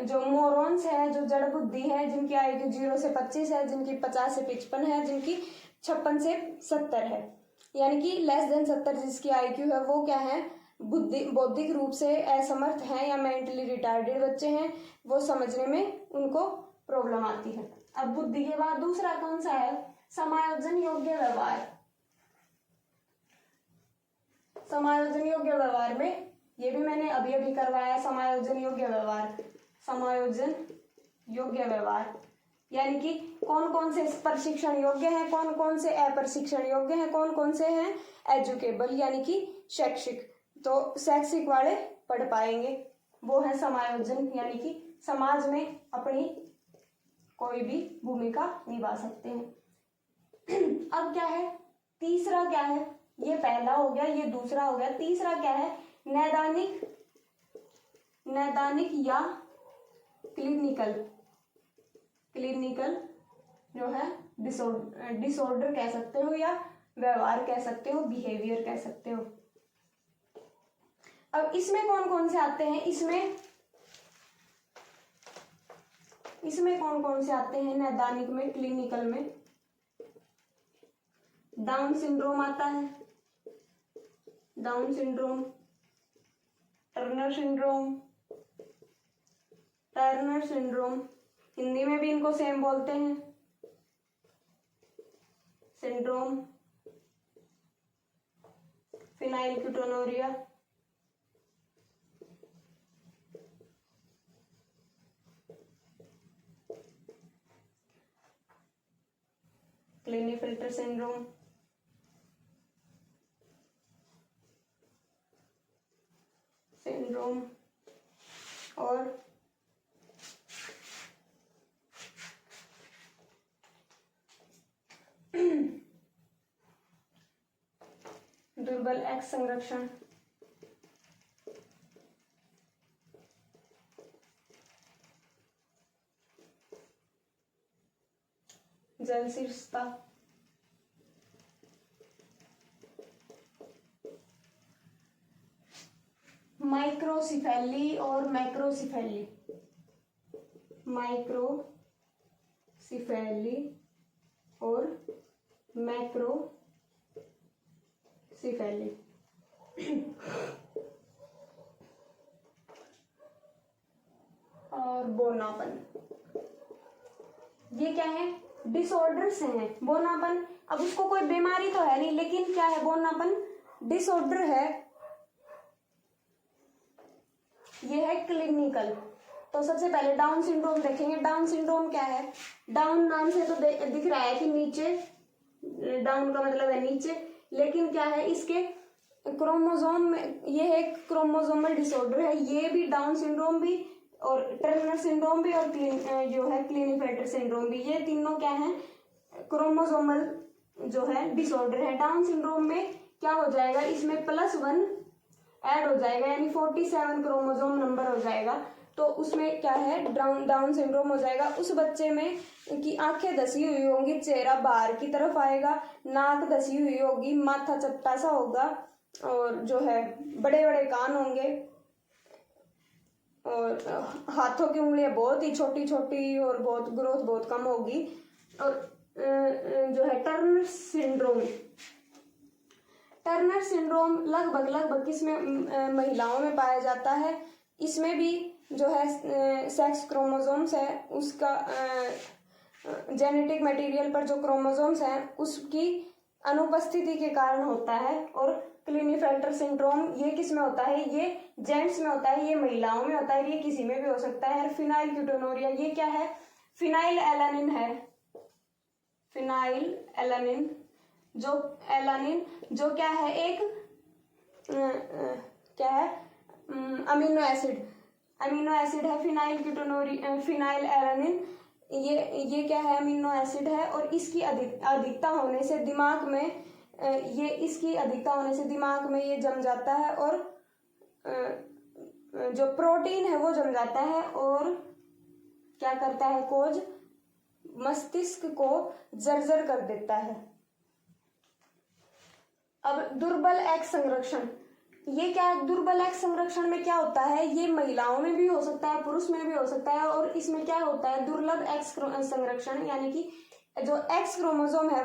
जो मोरॉन्स है, जो जड़ बुद्धि है, जिनकी आयु 0 से 25 है, जिनकी 50 से 55 है, जिनकी 56 से 70 है, यानी कि लेस देन 70 जिसकी आईक्यू है, वो क्या है, बौद्धिक रूप से असमर्थ हैं या मेंटली रिटार्डेड बच्चे हैं, वो समझने में उनको प्रॉब्लम आती है। अब बुद्धि के बाद दूसरा कौन सा है, समायोजन योग्य व्यवहार। समायोजन योग्य व्यवहार में ये भी मैंने अभी अभी करवाया, समायोजन योग्य व्यवहार। समायोजन योग्य व्यवहार यानी कि कौन कौन से प्रशिक्षण योग्य हैं, कौन कौन से अप्रशिक्षण योग्य हैं, कौन कौन से हैं एजुकेबल यानी कि शैक्षिक, तो शैक्षिक वाले पढ़ पाएंगे, वो है समायोजन, यानी कि समाज में अपनी कोई भी भूमिका निभा सकते हैं। अब क्या है, तीसरा क्या है, ये पहला हो गया, ये दूसरा हो गया, तीसरा क्या है, नैदानिक या क्लिनिकल जो है डिसऑर्डर कह सकते हो या व्यवहार कह सकते हो, बिहेवियर कह सकते हो। अब इसमें कौन कौन से आते हैं, इसमें कौन कौन से आते हैं, नैदानिक में, क्लिनिकल में डाउन सिंड्रोम आता है, down syndrome, Turner syndrome, Hindi में भी इनको सेम बोलते हैं, सिंड्रोम, फिनाइलकीटोनुरिया, क्लिनेफेल्टर सिंड्रोम, और दुर्बल एक्स संरक्षण, जलशीर्षता, माइक्रोसिफेली और मैक्रोसिफेली, और मैक्रोसिफेली। और बोनापन, ये क्या है, डिसऑर्डर्स हैं। बोनापन, अब उसको कोई बीमारी तो है नहीं, लेकिन क्या है, बोनापन डिसऑर्डर है, ये है क्लिनिकल। तो सबसे पहले डाउन सिंड्रोम देखेंगे। डाउन सिंड्रोम क्या है, डाउन नाम से तो दिख रहा है कि नीचे, डाउन का मतलब है नीचे, लेकिन क्या है, इसके क्रोमोसोम में, ये है क्रोमोसोमल डिसऑर्डर है, ये भी डाउन सिंड्रोम भी और टर्नर सिंड्रोम भी और जो है क्लिनेफेल्टर सिंड्रोम भी, ये तीनों क्या है, क्रोमोसोमल जो है डिसऑर्डर है। डाउन सिंड्रोम में क्या हो जाएगा, इसमें +1 ऐड हो जाएगा, यानी 47 क्रोमोसोम नंबर हो जाएगा, तो उसमें क्या है, डाउन सिंड्रोम हो जाएगा। उस बच्चे में की आंखें धसी हुई होंगी, चेहरा बाहर की तरफ आएगा, नाक धसी हुई होगी, माथा चपटा सा होगा, और जो है बड़े बड़े कान होंगे, और हाथों की उंगलियां बहुत ही छोटी छोटी और बहुत ग्रोथ बहुत कम होगी। और जो है टर्नर सिंड्रोम लगभग किसमें महिलाओं में पाया जाता है। इसमें भी जो है सेक्स क्रोमोसोम्स है उसका जेनेटिक मटेरियल पर जो क्रोमोसोम्स हैं उसकी अनुपस्थिति के कारण होता है। और क्लिनेफेल्टर सिंड्रोम ये किस में होता है, ये जेंट्स में होता है, ये महिलाओं में होता है, ये किसी में भी हो सकता है। फिनाइल कीटोनूरिया ये क्या है, फिनाइल एलानिन है, फिनाइल एलानिन जो क्या है एक क्या है अमीनो एसिड है। फिनाइल एलानिन ये क्या है, अमीनो एसिड है। और इसकी अधिकता होने से दिमाग में ये जम जाता है और जो प्रोटीन है वो जम जाता है और क्या करता है, कोज मस्तिष्क को जर्जर कर देता है। अब दुर्बल एक्स संरक्षण, ये क्या है, दुर्बल एक्स संरक्षण में क्या होता है, ये महिलाओं में भी हो सकता है, पुरुष में भी हो सकता है। और इसमें क्या होता है, दुर्लभ एक्स संरक्षण, यानी कि जो एक्स क्रोमोसोम है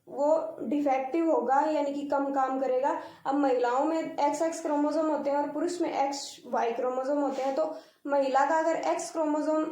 वो डिफेक्टिव होगा, यानी कि कम काम करेगा। अब महिलाओं में एक्स क्रोमोसोम होते हैं और पुरुष में एक्स वाई क्रोमोसोम होते हैं। तो महिला का अगर एक्स क्रोमोसोम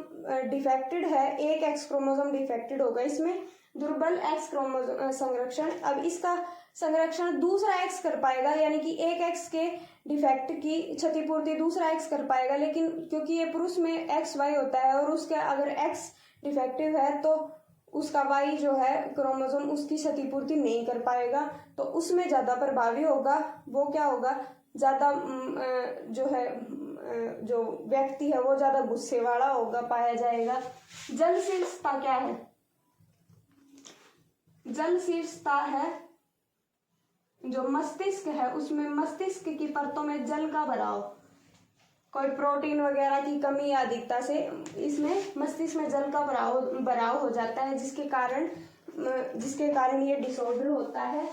डिफेक्टेड है, एक एक्स क्रोमोसोम डिफेक्टेड होगा, इसमें दुर्बल एक्स क्रोमोसोम संरक्षण। अब इसका संरक्षण दूसरा एक्स कर पाएगा, यानी कि एक एक्स के डिफेक्ट की क्षतिपूर्ति दूसरा एक्स कर पाएगा। लेकिन क्योंकि ये पुरुष में एक्स वाई होता है और उसके अगर एक्स डिफेक्टिव है तो उसका वाई जो है क्रोमोसोम उसकी क्षतिपूर्ति नहीं कर पाएगा। तो उसमें ज्यादा प्रभावी होगा, वो क्या होगा, ज्यादा जो है जो व्यक्ति है वो ज्यादा गुस्से वाला होगा पाया जाएगा। जल शीर्षता क्या है, जल शीर्षता है जो मस्तिष्क है उसमें मस्तिष्क की परतों में जल का भराव, कोई प्रोटीन वगैरह की कमी या अधिकता से इसमें मस्तिष्क में जल का भराव हो जाता है, जिसके कारण ये डिसऑर्डर होता है।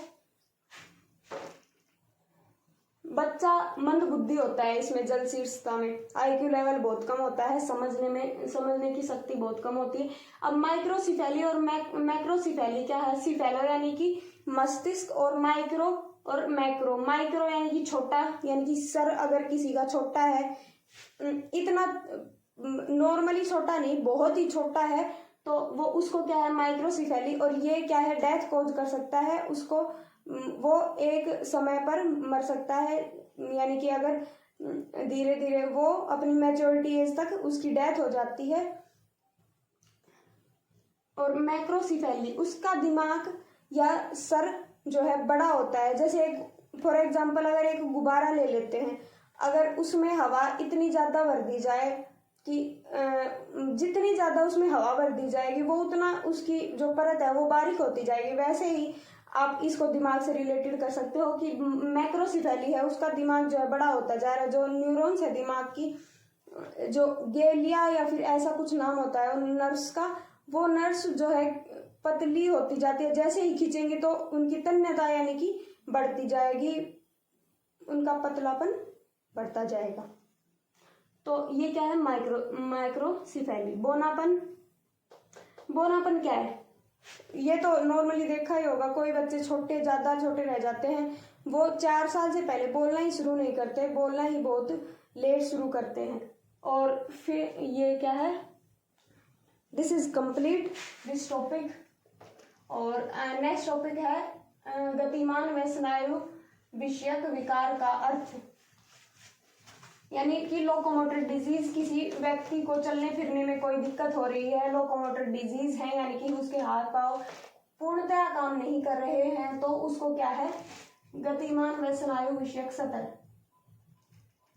बच्चा मंद बुद्धि होता है इसमें जल शीर्षता में, आईक्यू लेवल बहुत कम होता है, समझने की शक्ति बहुत कम होती है। अब माइक्रोसिफेली और मैक्रोसिफेली क्या है, सिफेलो यानी कि मस्तिष्क और माइक्रो यानी कि छोटा, यानी कि सर अगर किसी का छोटा है, इतना नॉर्मली छोटा नहीं, बहुत ही छोटा है, तो वो उसको क्या है माइक्रोसिफेली। और ये क्या है, डेथ कॉज कर सकता है उसको, वो एक समय पर मर सकता है, यानी कि अगर धीरे धीरे वो अपनी मैच्योरिटी एज तक उसकी डेथ हो जाती है। और मैक्रोसिफेली उसका दिमाग या सर जो है बड़ा होता है। जैसे एक फॉर एग्जांपल अगर एक गुब्बारा ले लेते हैं, अगर उसमें हवा इतनी ज्यादा भर दी जाए कि जितनी ज्यादा उसमें हवा भर दी जाएगी वो उतना उसकी जो परत है वो बारीक होती जाएगी। वैसे ही आप इसको दिमाग से रिलेटेड कर सकते हो कि मैक्रोसिफेली है उसका दिमाग जो है बड़ा होता जा रहा है। जो न्यूरॉन्स है दिमाग की, जो गेलिया या फिर ऐसा कुछ नाम होता है उन नर्व्स का, वो नर्व्स जो है पतली होती जाती है, जैसे ही खींचेंगे तो उनकी तन्यता यानी कि बढ़ती जाएगी, उनका पतलापन बढ़ता जाएगा। तो ये क्या है, माइक्रोसिफेली। बोनापन क्या है, ये तो नॉर्मली देखा ही होगा, कोई बच्चे ज्यादा छोटे रह जाते हैं, वो 4 साल से पहले बोलना ही शुरू नहीं करते, बोलना ही बहुत लेट शुरू करते हैं। और फिर ये क्या है, this is complete this topic. और नेक्स्ट टॉपिक है गतिमान व स्नायु विषयक विकार का अर्थ, यानी कि लोकोमोटर डिजीज, किसी व्यक्ति को चलने फिरने में कोई दिक्कत हो रही है, लोकोमोटर डिजीज है, यानी कि उसके हाथ पांव पूर्णतः काम नहीं कर रहे हैं, तो उसको क्या है, गतिमान व स्नायु विषयक सतर।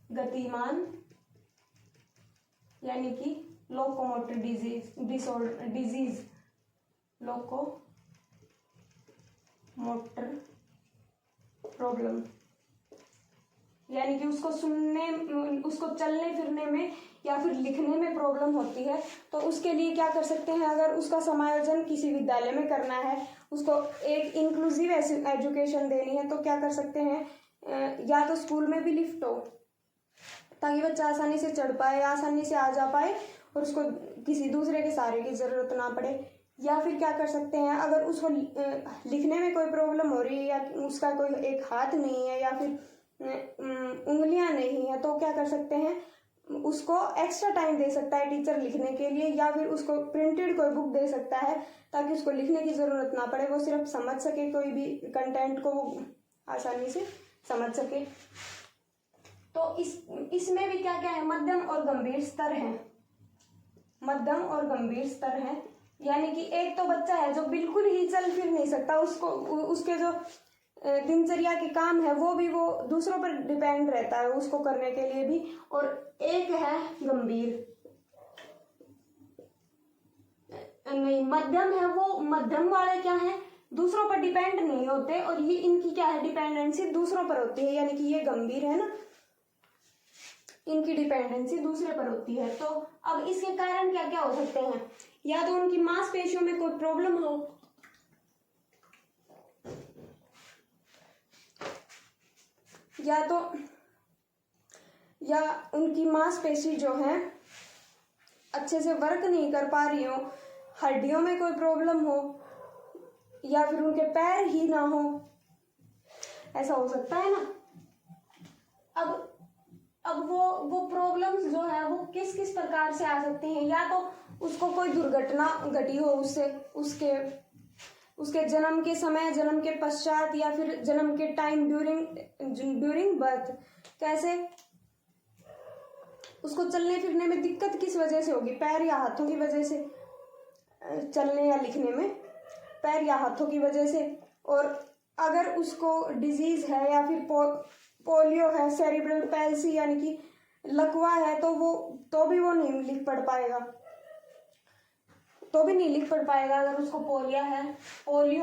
गतिमान यानी कि लोकोमोटर डिजीज लोकोमोटर प्रॉब्लम, यानी कि उसको चलने फिरने में या फिर लिखने में प्रॉब्लम होती है। तो उसके लिए क्या कर सकते हैं, अगर उसका समायोजन किसी विद्यालय में करना है, उसको एक इंक्लूसिव एजुकेशन देनी है, तो क्या कर सकते हैं, या तो स्कूल में भी लिफ्ट हो, ताकि बच्चा आसानी से चढ़ पाए, आसानी से आ जा पाए और उसको किसी दूसरे के सहारे की ज़रूरत ना पड़े। या फिर क्या कर सकते हैं, अगर उसको लिखने में कोई प्रॉब्लम हो रही है या उसका कोई एक हाथ नहीं है या फिर उंगलियां नहीं है, तो क्या कर सकते हैं, उसको एक्स्ट्रा टाइम दे सकता है टीचर लिखने के लिए, या फिर उसको प्रिंटेड कोई बुक दे सकता है ताकि उसको लिखने की ज़रूरत ना पड़े, वो सिर्फ समझ सके, कोई भी कंटेंट को वो आसानी से समझ सके। तो इसमें भी क्या क्या है, मध्यम और गंभीर स्तर है, मध्यम और गंभीर स्तर है। यानी कि एक तो बच्चा है जो बिल्कुल ही चल फिर नहीं सकता, उसको उसके जो दिनचर्या के काम है वो भी वो दूसरों पर डिपेंड रहता है उसको करने के लिए भी। और एक है गंभीर, नहीं मध्यम है, वो मध्यम वाले क्या है, दूसरों पर डिपेंड नहीं होते, और ये इनकी क्या है, डिपेंडेंसी दूसरों पर होती है। यानी कि ये गंभीर है ना, इनकी डिपेंडेंसी दूसरे पर होती है। तो अब इसके कारण क्या क्या हो सकते हैं, या तो उनकी मांसपेशियों में कोई प्रॉब्लम हो, या उनकी मांसपेशी जो है अच्छे से वर्क नहीं कर पा रही हो, हड्डियों में कोई प्रॉब्लम हो, या फिर उनके पैर ही ना हो, ऐसा हो सकता है ना। अब वो प्रॉब्लम्स जो है वो किस किस प्रकार से आ सकती हैं, या तो उसको कोई दुर्घटना घटी हो, उससे उसके जन्म के समय, जन्म के पश्चात, या फिर जन्म के टाइम, ड्यूरिंग बर्थ। कैसे, उसको चलने फिरने में दिक्कत किस वजह से होगी, पैर या हाथों की वजह से, चलने या लिखने में पैर या हाथों की वजह से। और अगर उसको डिजीज है या फिर पोलियो है, सेरिब्रल पैल्सी यानी कि लकवा है, तो भी वो नहीं लिख पढ़ पाएगा, तो भी नहीं लिख पढ़ पाएगा अगर उसको पोलियो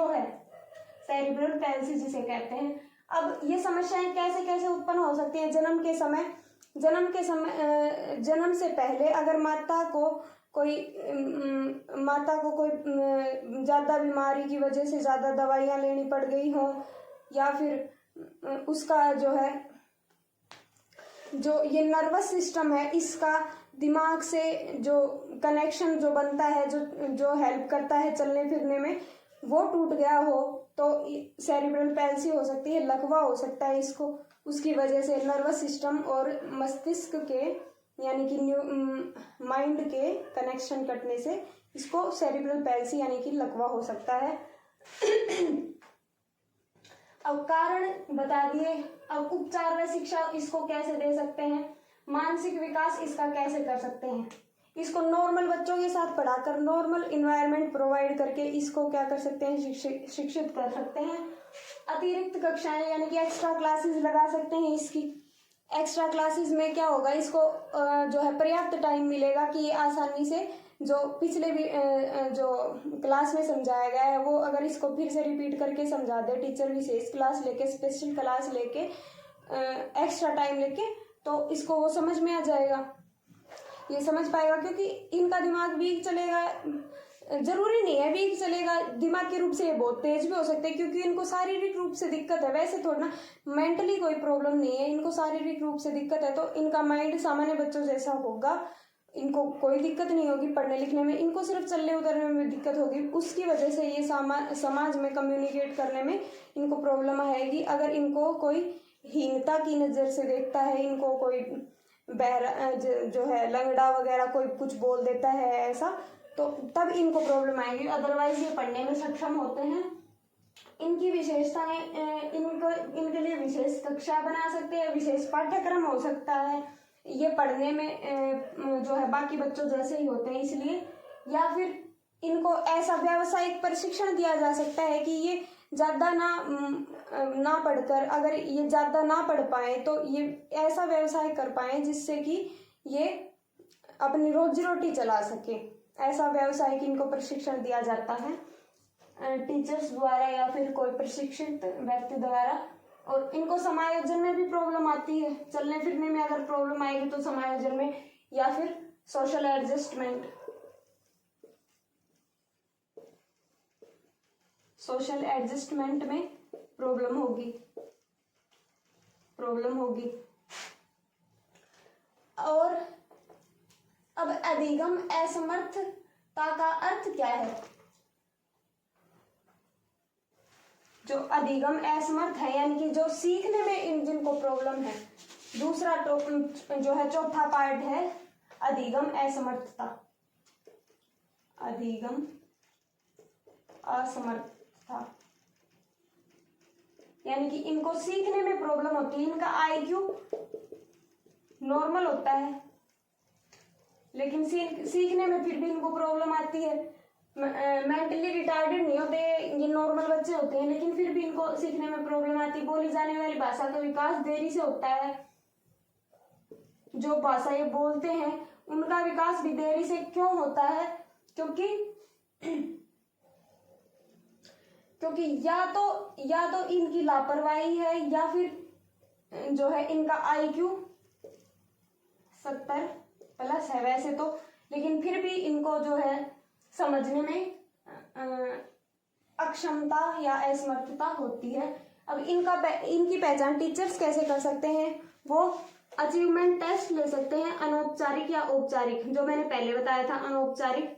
है, सेरिब्रल पैल्सी जिसे कहते हैं। अब ये समस्याएं कैसे कैसे उत्पन्न हो सकती हैं, जन्म से पहले अगर माता को कोई ज़्यादा बीमारी की वजह से ज़्यादा दवाइयाँ लेनी पड़ गई हो, या फिर उसका जो ये नर्वस सिस्टम है, इसका दिमाग से जो कनेक्शन जो बनता है, जो हेल्प करता है चलने फिरने में, वो टूट गया हो, तो सेरिब्रल पैल्सी हो सकती है, लकवा हो सकता है इसको, उसकी वजह से नर्वस सिस्टम और मस्तिष्क के यानी कि माइंड के कनेक्शन कटने से इसको सेरिब्रल पैल्सी यानी कि लकवा हो सकता है। अब कारण बता दिए। अब उपचार व शिक्षा इसको कैसे दे सकते हैं, मानसिक विकास इसका कैसे कर सकते हैं, इसको नॉर्मल बच्चों के साथ पढ़ाकर, नॉर्मल इन्वायरमेंट प्रोवाइड करके इसको क्या कर सकते हैं, शिक्षित कर सकते हैं। अतिरिक्त कक्षाएं यानी कि एक्स्ट्रा क्लासेस लगा सकते हैं। इसकी एक्स्ट्रा क्लासेस में क्या होगा, इसको जो है पर्याप्त टाइम मिलेगा कि ये आसानी से जो पिछले भी जो क्लास में समझाया गया है वो अगर इसको फिर से रिपीट करके समझा दे टीचर, विशेष क्लास लेके, स्पेशल क्लास लेके, एक्स्ट्रा टाइम लेके, तो इसको वो समझ में आ जाएगा, ये समझ पाएगा। क्योंकि इनका दिमाग वीक चलेगा, जरूरी नहीं है वीक चलेगा, दिमाग के रूप से ये बहुत तेज भी हो सकते हैं, क्योंकि इनको शारीरिक रूप से दिक्कत है। वैसे थोड़ा ना मेंटली कोई प्रॉब्लम नहीं है, इनको शारीरिक रूप से दिक्कत है, तो इनका माइंड सामान्य बच्चों जैसा होगा, इनको कोई दिक्कत नहीं होगी पढ़ने लिखने में, इनको सिर्फ चलने उतरने में दिक्कत होगी। उसकी वजह से ये समाज में कम्युनिकेट करने में इनको प्रॉब्लम आएगी। अगर इनको कोई हीनता की नज़र से देखता है, इनको कोई बहरा जो है लंगड़ा वगैरह कोई कुछ बोल देता है ऐसा, तो तब इनको प्रॉब्लम आएगी। अदरवाइज ये पढ़ने में सक्षम होते हैं। इनकी विशेषताएं, इनके लिए विशेष कक्षा बना सकते हैं, विशेष पाठ्यक्रम हो सकता है, ये पढ़ने में जो है बाकी बच्चों जैसे ही होते हैं इसलिए। या फिर इनको ऐसा व्यावसायिक प्रशिक्षण दिया जा सकता है कि ये ज़्यादा ना पढ़कर, अगर ये ज़्यादा ना पढ़ पाए तो ये ऐसा व्यवसाय कर पाए जिससे कि ये अपनी रोजी रोटी चला सके। ऐसा व्यावसायिक इनको प्रशिक्षण दिया जाता है टीचर्स द्वारा या फिर कोई प्रशिक्षित व्यक्ति द्वारा। और इनको समायोजन में भी प्रॉब्लम आती है, चलने फिरने में अगर प्रॉब्लम आएगी तो समायोजन में, या फिर सोशल एडजस्टमेंट में प्रॉब्लम होगी। और अब अधिगम असमर्थता का अर्थ क्या है? जो अधिगम असमर्थ है यानी कि जो सीखने में इन जिनको प्रॉब्लम है। दूसरा जो है चौथा पार्ट है अधिगम असमर्थता, अधिगम असमर्थता यानी कि इनको सीखने में प्रॉब्लम होती है। इनका आईक्यू नॉर्मल होता है लेकिन सीखने में फिर भी इनको प्रॉब्लम आती है। मेंटली रिटार्डेड नहीं होते, ये नॉर्मल बच्चे होते हैं लेकिन फिर भी इनको सीखने में प्रॉब्लम आती है। बोली जाने वाली भाषा का विकास देरी से होता है। जो भाषा ये बोलते हैं उनका विकास भी देरी से क्यों होता है? क्योंकि या तो इनकी लापरवाही है या फिर जो है इनका आईक्यू 70+ है वैसे तो, लेकिन फिर भी इनको जो है समझने में अक्षमता या असमर्थता होती है। अब इनकी पहचान टीचर्स कैसे कर सकते हैं? वो अचीवमेंट टेस्ट ले सकते हैं, अनौपचारिक या औपचारिक, जो मैंने पहले बताया था, अनौपचारिक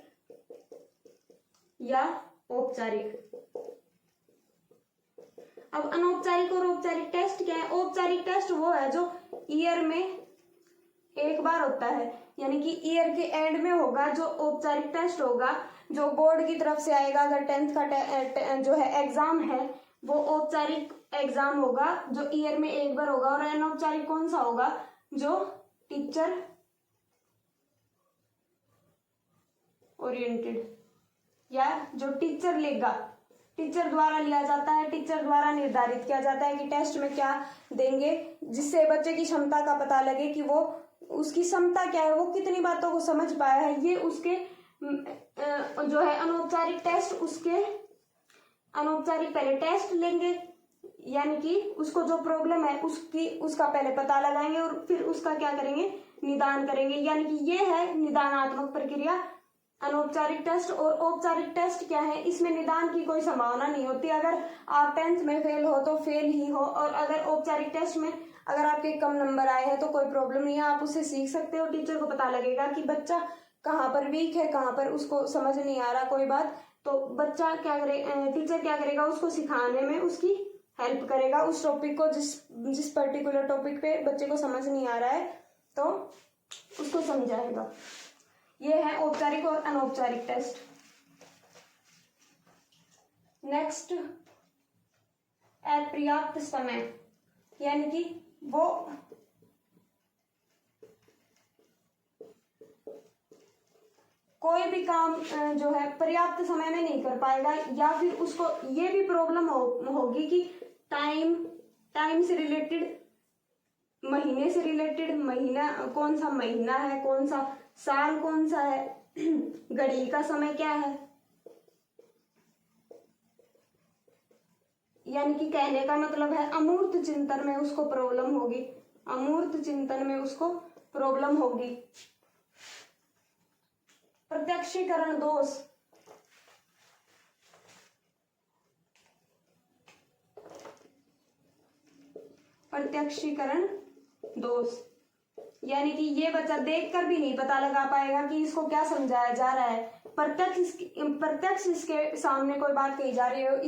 या औपचारिक। अब अनौपचारिक और औपचारिक टेस्ट क्या है? औपचारिक टेस्ट वो है जो ईयर में एक बार होता है, यानी कि ईयर के एंड में होगा। जो औपचारिक टेस्ट होगा जो बोर्ड की तरफ से आएगा, अगर 10th का जो है एग्जाम है वो औपचारिक एग्जाम होगा जो ईयर में एक बार होगा। और अनौपचारिक कौन सा होगा? जो टीचर ओरिएंटेड या जो टीचर लेगा, टीचर द्वारा लिया जाता है, टीचर द्वारा निर्धारित किया जाता है कि टेस्ट में क्या देंगे, जिससे बच्चे की क्षमता का पता लगे कि वो उसकी क्षमता क्या है, वो कितनी बातों को समझ पाया है। ये उसके जो है अनौपचारिक टेस्ट, उसके अनौपचारिक पहले टेस्ट लेंगे यानी कि उसको जो प्रॉब्लम है उसका पहले पता लगाएंगे और फिर उसका क्या करेंगे? निदान करेंगे। यानी कि ये है निदानात्मक प्रक्रिया, अनौपचारिक टेस्ट। और औपचारिक टेस्ट क्या है? इसमें निदान की कोई संभावना नहीं होती। अगर आप 10th में फेल हो तो फेल ही हो, और अगर औपचारिक टेस्ट में अगर आपके कम नंबर आए हैं तो कोई प्रॉब्लम नहीं है, आप उससे सीख सकते हो। टीचर को पता लगेगा कि बच्चा कहाँ पर वीक है, कहाँ पर उसको समझ नहीं आ रहा कोई बात, तो बच्चा क्या करे, टीचर क्या करेगा? उसको सिखाने में उसकी हेल्प करेगा। उस टॉपिक को जिस पर्टिकुलर टॉपिक पे बच्चे को समझ नहीं आ रहा है तो उसको समझाएगा। ये है औपचारिक और अनौपचारिक टेस्ट। नेक्स्ट, अपर्याप्त समय, यानी कि वो कोई भी काम जो है पर्याप्त समय में नहीं कर पाएगा, या फिर उसको ये भी प्रॉब्लम होगी कि टाइम से रिलेटेड, महीने से रिलेटेड, महीना कौन सा महीना है, कौन सा साल कौन सा है, घड़ी का समय क्या है। यानी कि कहने का मतलब है अमूर्त चिंतन में उसको प्रॉब्लम होगी, अमूर्त चिंतन में उसको प्रॉब्लम होगी। प्रत्यक्षीकरण दोष, प्रत्यक्षीकरण दोष यानी कि ये बच्चा देखकर भी नहीं पता लगा पाएगा कि इसको क्या समझाया जा रहा है। प्रत्यक्ष इसके सामने कोई बात कही जा रही है,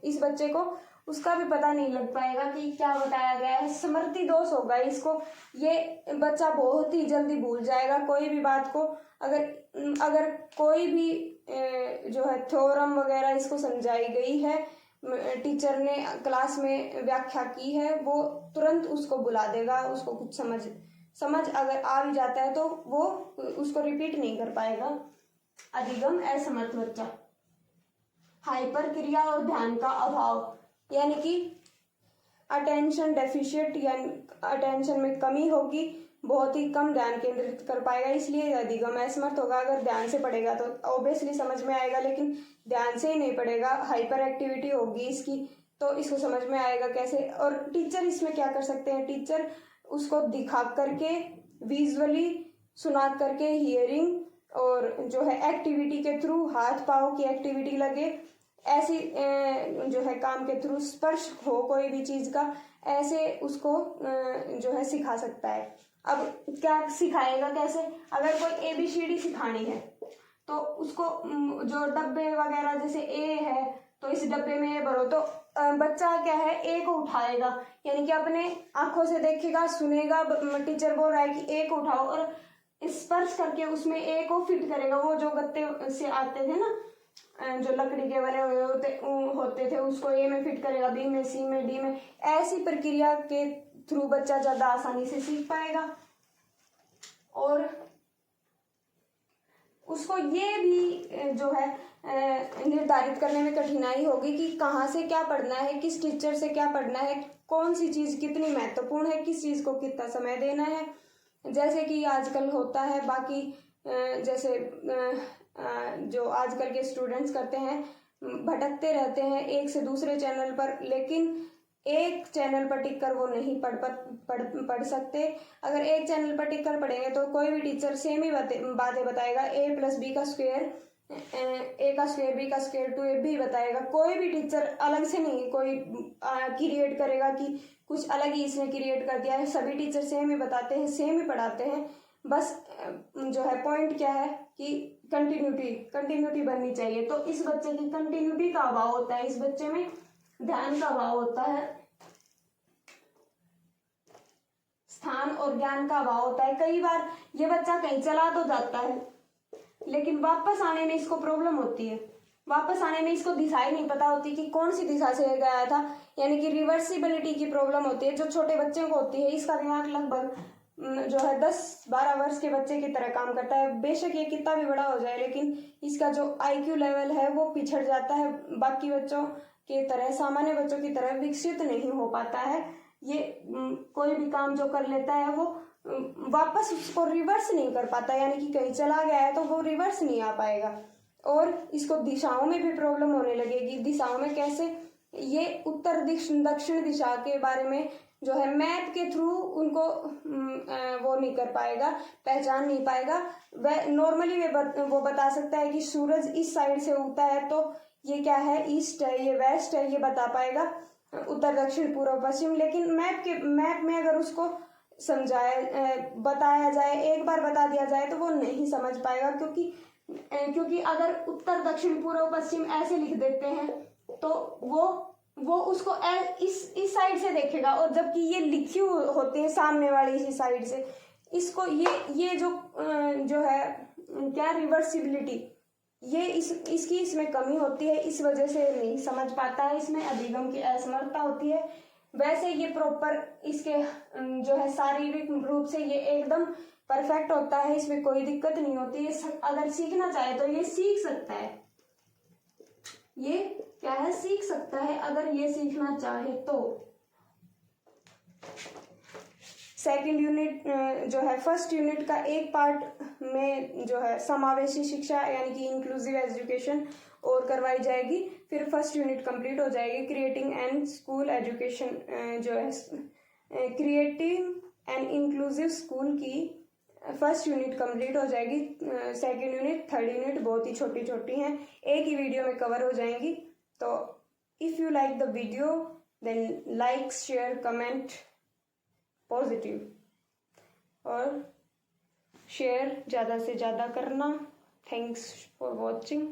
इस बच्चे को उसका भी पता नहीं लग पाएगा कि क्या बताया गया है। स्मृति दोष होगा इसको, ये बच्चा बहुत ही जल्दी भूल जाएगा कोई भी बात को। अगर कोई भी जो है थ्योरम वगैरह इसको समझाई गई है, टीचर ने क्लास में व्याख्या की है, वो तुरंत उसको बुला देगा। उसको कुछ समझ अगर आ भी जाता है तो वो उसको रिपीट नहीं कर पाएगा। अधिगम असमर्थ बच्चा। हाइपर क्रिया और ध्यान का अभाव, यानी कि अटेंशन डेफिशिएंट, यानी अटेंशन में कमी होगी, बहुत ही कम ध्यान केंद्रित कर पाएगा, इसलिए अधिगम असमर्थ होगा। अगर ध्यान से पढ़ेगा तो ऑब्वियसली समझ में आएगा, लेकिन ध्यान से ही नहीं पढ़ेगा, हाइपर एक्टिविटी होगी इसकी, तो इसको समझ में आएगा कैसे। और टीचर इसमें क्या कर सकते हैं? टीचर उसको दिखा करके, विजुअली सुना करके, हियरिंग, और जो है एक्टिविटी के थ्रू, हाथ पाँव की एक्टिविटी लगे, ऐसी जो है काम के थ्रू, स्पर्श हो कोई भी चीज का, ऐसे उसको जो है सिखा सकता है। अब क्या सिखाएगा, कैसे, अगर कोई ABCD सिखानी है तो उसको जो डब्बे वगैरह जैसे ए है तो इस डब्बे में ए भरो, तो बच्चा क्या है ए को उठाएगा, यानी कि अपने आंखों से देखेगा, सुनेगा टीचर बोल रहा है कि ए को उठाओ, और स्पर्श करके उसमें ए को फिट करेगा। वो जो गत्ते से आते थे ना, जो लकड़ी के बने हुए होते थे, उसको ए में फिट करेगा, बी में, सी में, डी में। ऐसी प्रक्रिया के थ्रू बच्चा ज्यादा आसानी से सीख पाएगा। और उसको ये भी जो है निर्धारित करने में कठिनाई होगी कि कहाँ से क्या पढ़ना है, किस टीचर से क्या पढ़ना है, कौन सी चीज कितनी महत्वपूर्ण है, किस चीज को कितना समय देना है। जैसे कि आजकल होता है, बाकी जैसे जो आजकल के स्टूडेंट्स करते हैं, भटकते रहते हैं एक से दूसरे चैनल पर, लेकिन एक चैनल पर टिककर वो नहीं पढ़ सकते। अगर एक चैनल पर टिककर पढ़ेंगे तो कोई भी टीचर सेम ही बातें बताएगा, a+b² a² b² 2ab भी बताएगा। कोई भी टीचर अलग से नहीं कोई क्रिएट करेगा कि कुछ अलग ही इसने क्रिएट कर दिया है। सभी टीचर सेम ही बताते हैं, सेम ही पढ़ाते हैं। बस जो है पॉइंट क्या है कि कंटिन्यूटी बननी चाहिए। तो इस बच्चे की कंटिन्यूटी का अभाव होता है, इस बच्चे में ध्यान का अभाव होता है, स्थान और ज्ञान का अभाव होता है। कई बार ये बच्चा कहीं चला तो जाता है, लेकिन वापस आने में इसको प्रॉब्लम होती है, वापस आने में इसको दिशा ही नहीं पता होती कि कौन सी दिशा से गया था, यानी कि रिवर्सिबिलिटी की प्रॉब्लम होती है, जो छोटे बच्चों को होती है। इसका दिमाग लगभग जो है 10-12 वर्ष के बच्चे की तरह काम करता है। बेशक ये कितना भी बड़ा हो जाए, लेकिन इसका जो IQ लेवल है वो पिछड़ जाता है, बाकी बच्चों के तरह, सामान्य बच्चों की तरह विकसित नहीं हो पाता है। ये कोई भी काम जो कर लेता है वो वापस उसको रिवर्स नहीं कर पाता, यानी कि कहीं चला गया है तो वो रिवर्स नहीं आ पाएगा। और इसको दिशाओं में भी प्रॉब्लम होने लगेगी। दिशाओं में कैसे, ये उत्तर दक्षिण दिशा के बारे में जो है मैप के थ्रू उनको वो नहीं कर पाएगा, पहचान नहीं पाएगा। वह नॉर्मली वो बता सकता है कि सूरज इस साइड से उगता है तो ये क्या है, ईस्ट है, ये वेस्ट है, ये बता पाएगा, उत्तर दक्षिण पूर्व पश्चिम। लेकिन मैप में अगर उसको बताया जाए, एक बार बता दिया जाए तो वो नहीं समझ पाएगा, क्योंकि अगर उत्तर दक्षिण पूर्व पश्चिम ऐसे लिख देते हैं तो वो उसको इस साइड से देखेगा, और जबकि ये लिखी होते हैं सामने वाली इसी साइड से। इसको ये जो है क्या, रिवर्सिबिलिटी, ये इसकी इसमें कमी होती है, इस वजह से नहीं समझ पाता है, इसमें अधिगम की असमर्थता होती है। वैसे ये प्रॉपर इसके जो है शारीरिक रूप से ये एकदम परफेक्ट होता है, इसमें कोई दिक्कत नहीं होती है। अगर सीखना चाहे तो ये सीख सकता है, ये क्या है, सीख सकता है अगर ये सीखना चाहे तो। सेकंड यूनिट जो है, फर्स्ट यूनिट का एक पार्ट में जो है समावेशी शिक्षा यानी कि इंक्लूसिव एजुकेशन और करवाई जाएगी, फिर फर्स्ट यूनिट कंप्लीट हो जाएगी। क्रिएटिंग एंड स्कूल एजुकेशन जो है, क्रिएटिंग एंड इंक्लूसिव स्कूल की फर्स्ट यूनिट कंप्लीट हो जाएगी। सेकंड यूनिट, थर्ड यूनिट बहुत ही छोटी छोटी हैं, एक ही वीडियो में कवर हो जाएंगी। तो if you like the video then like, share, comment positive और शेयर ज़्यादा से ज़्यादा करना। Thanks for watching.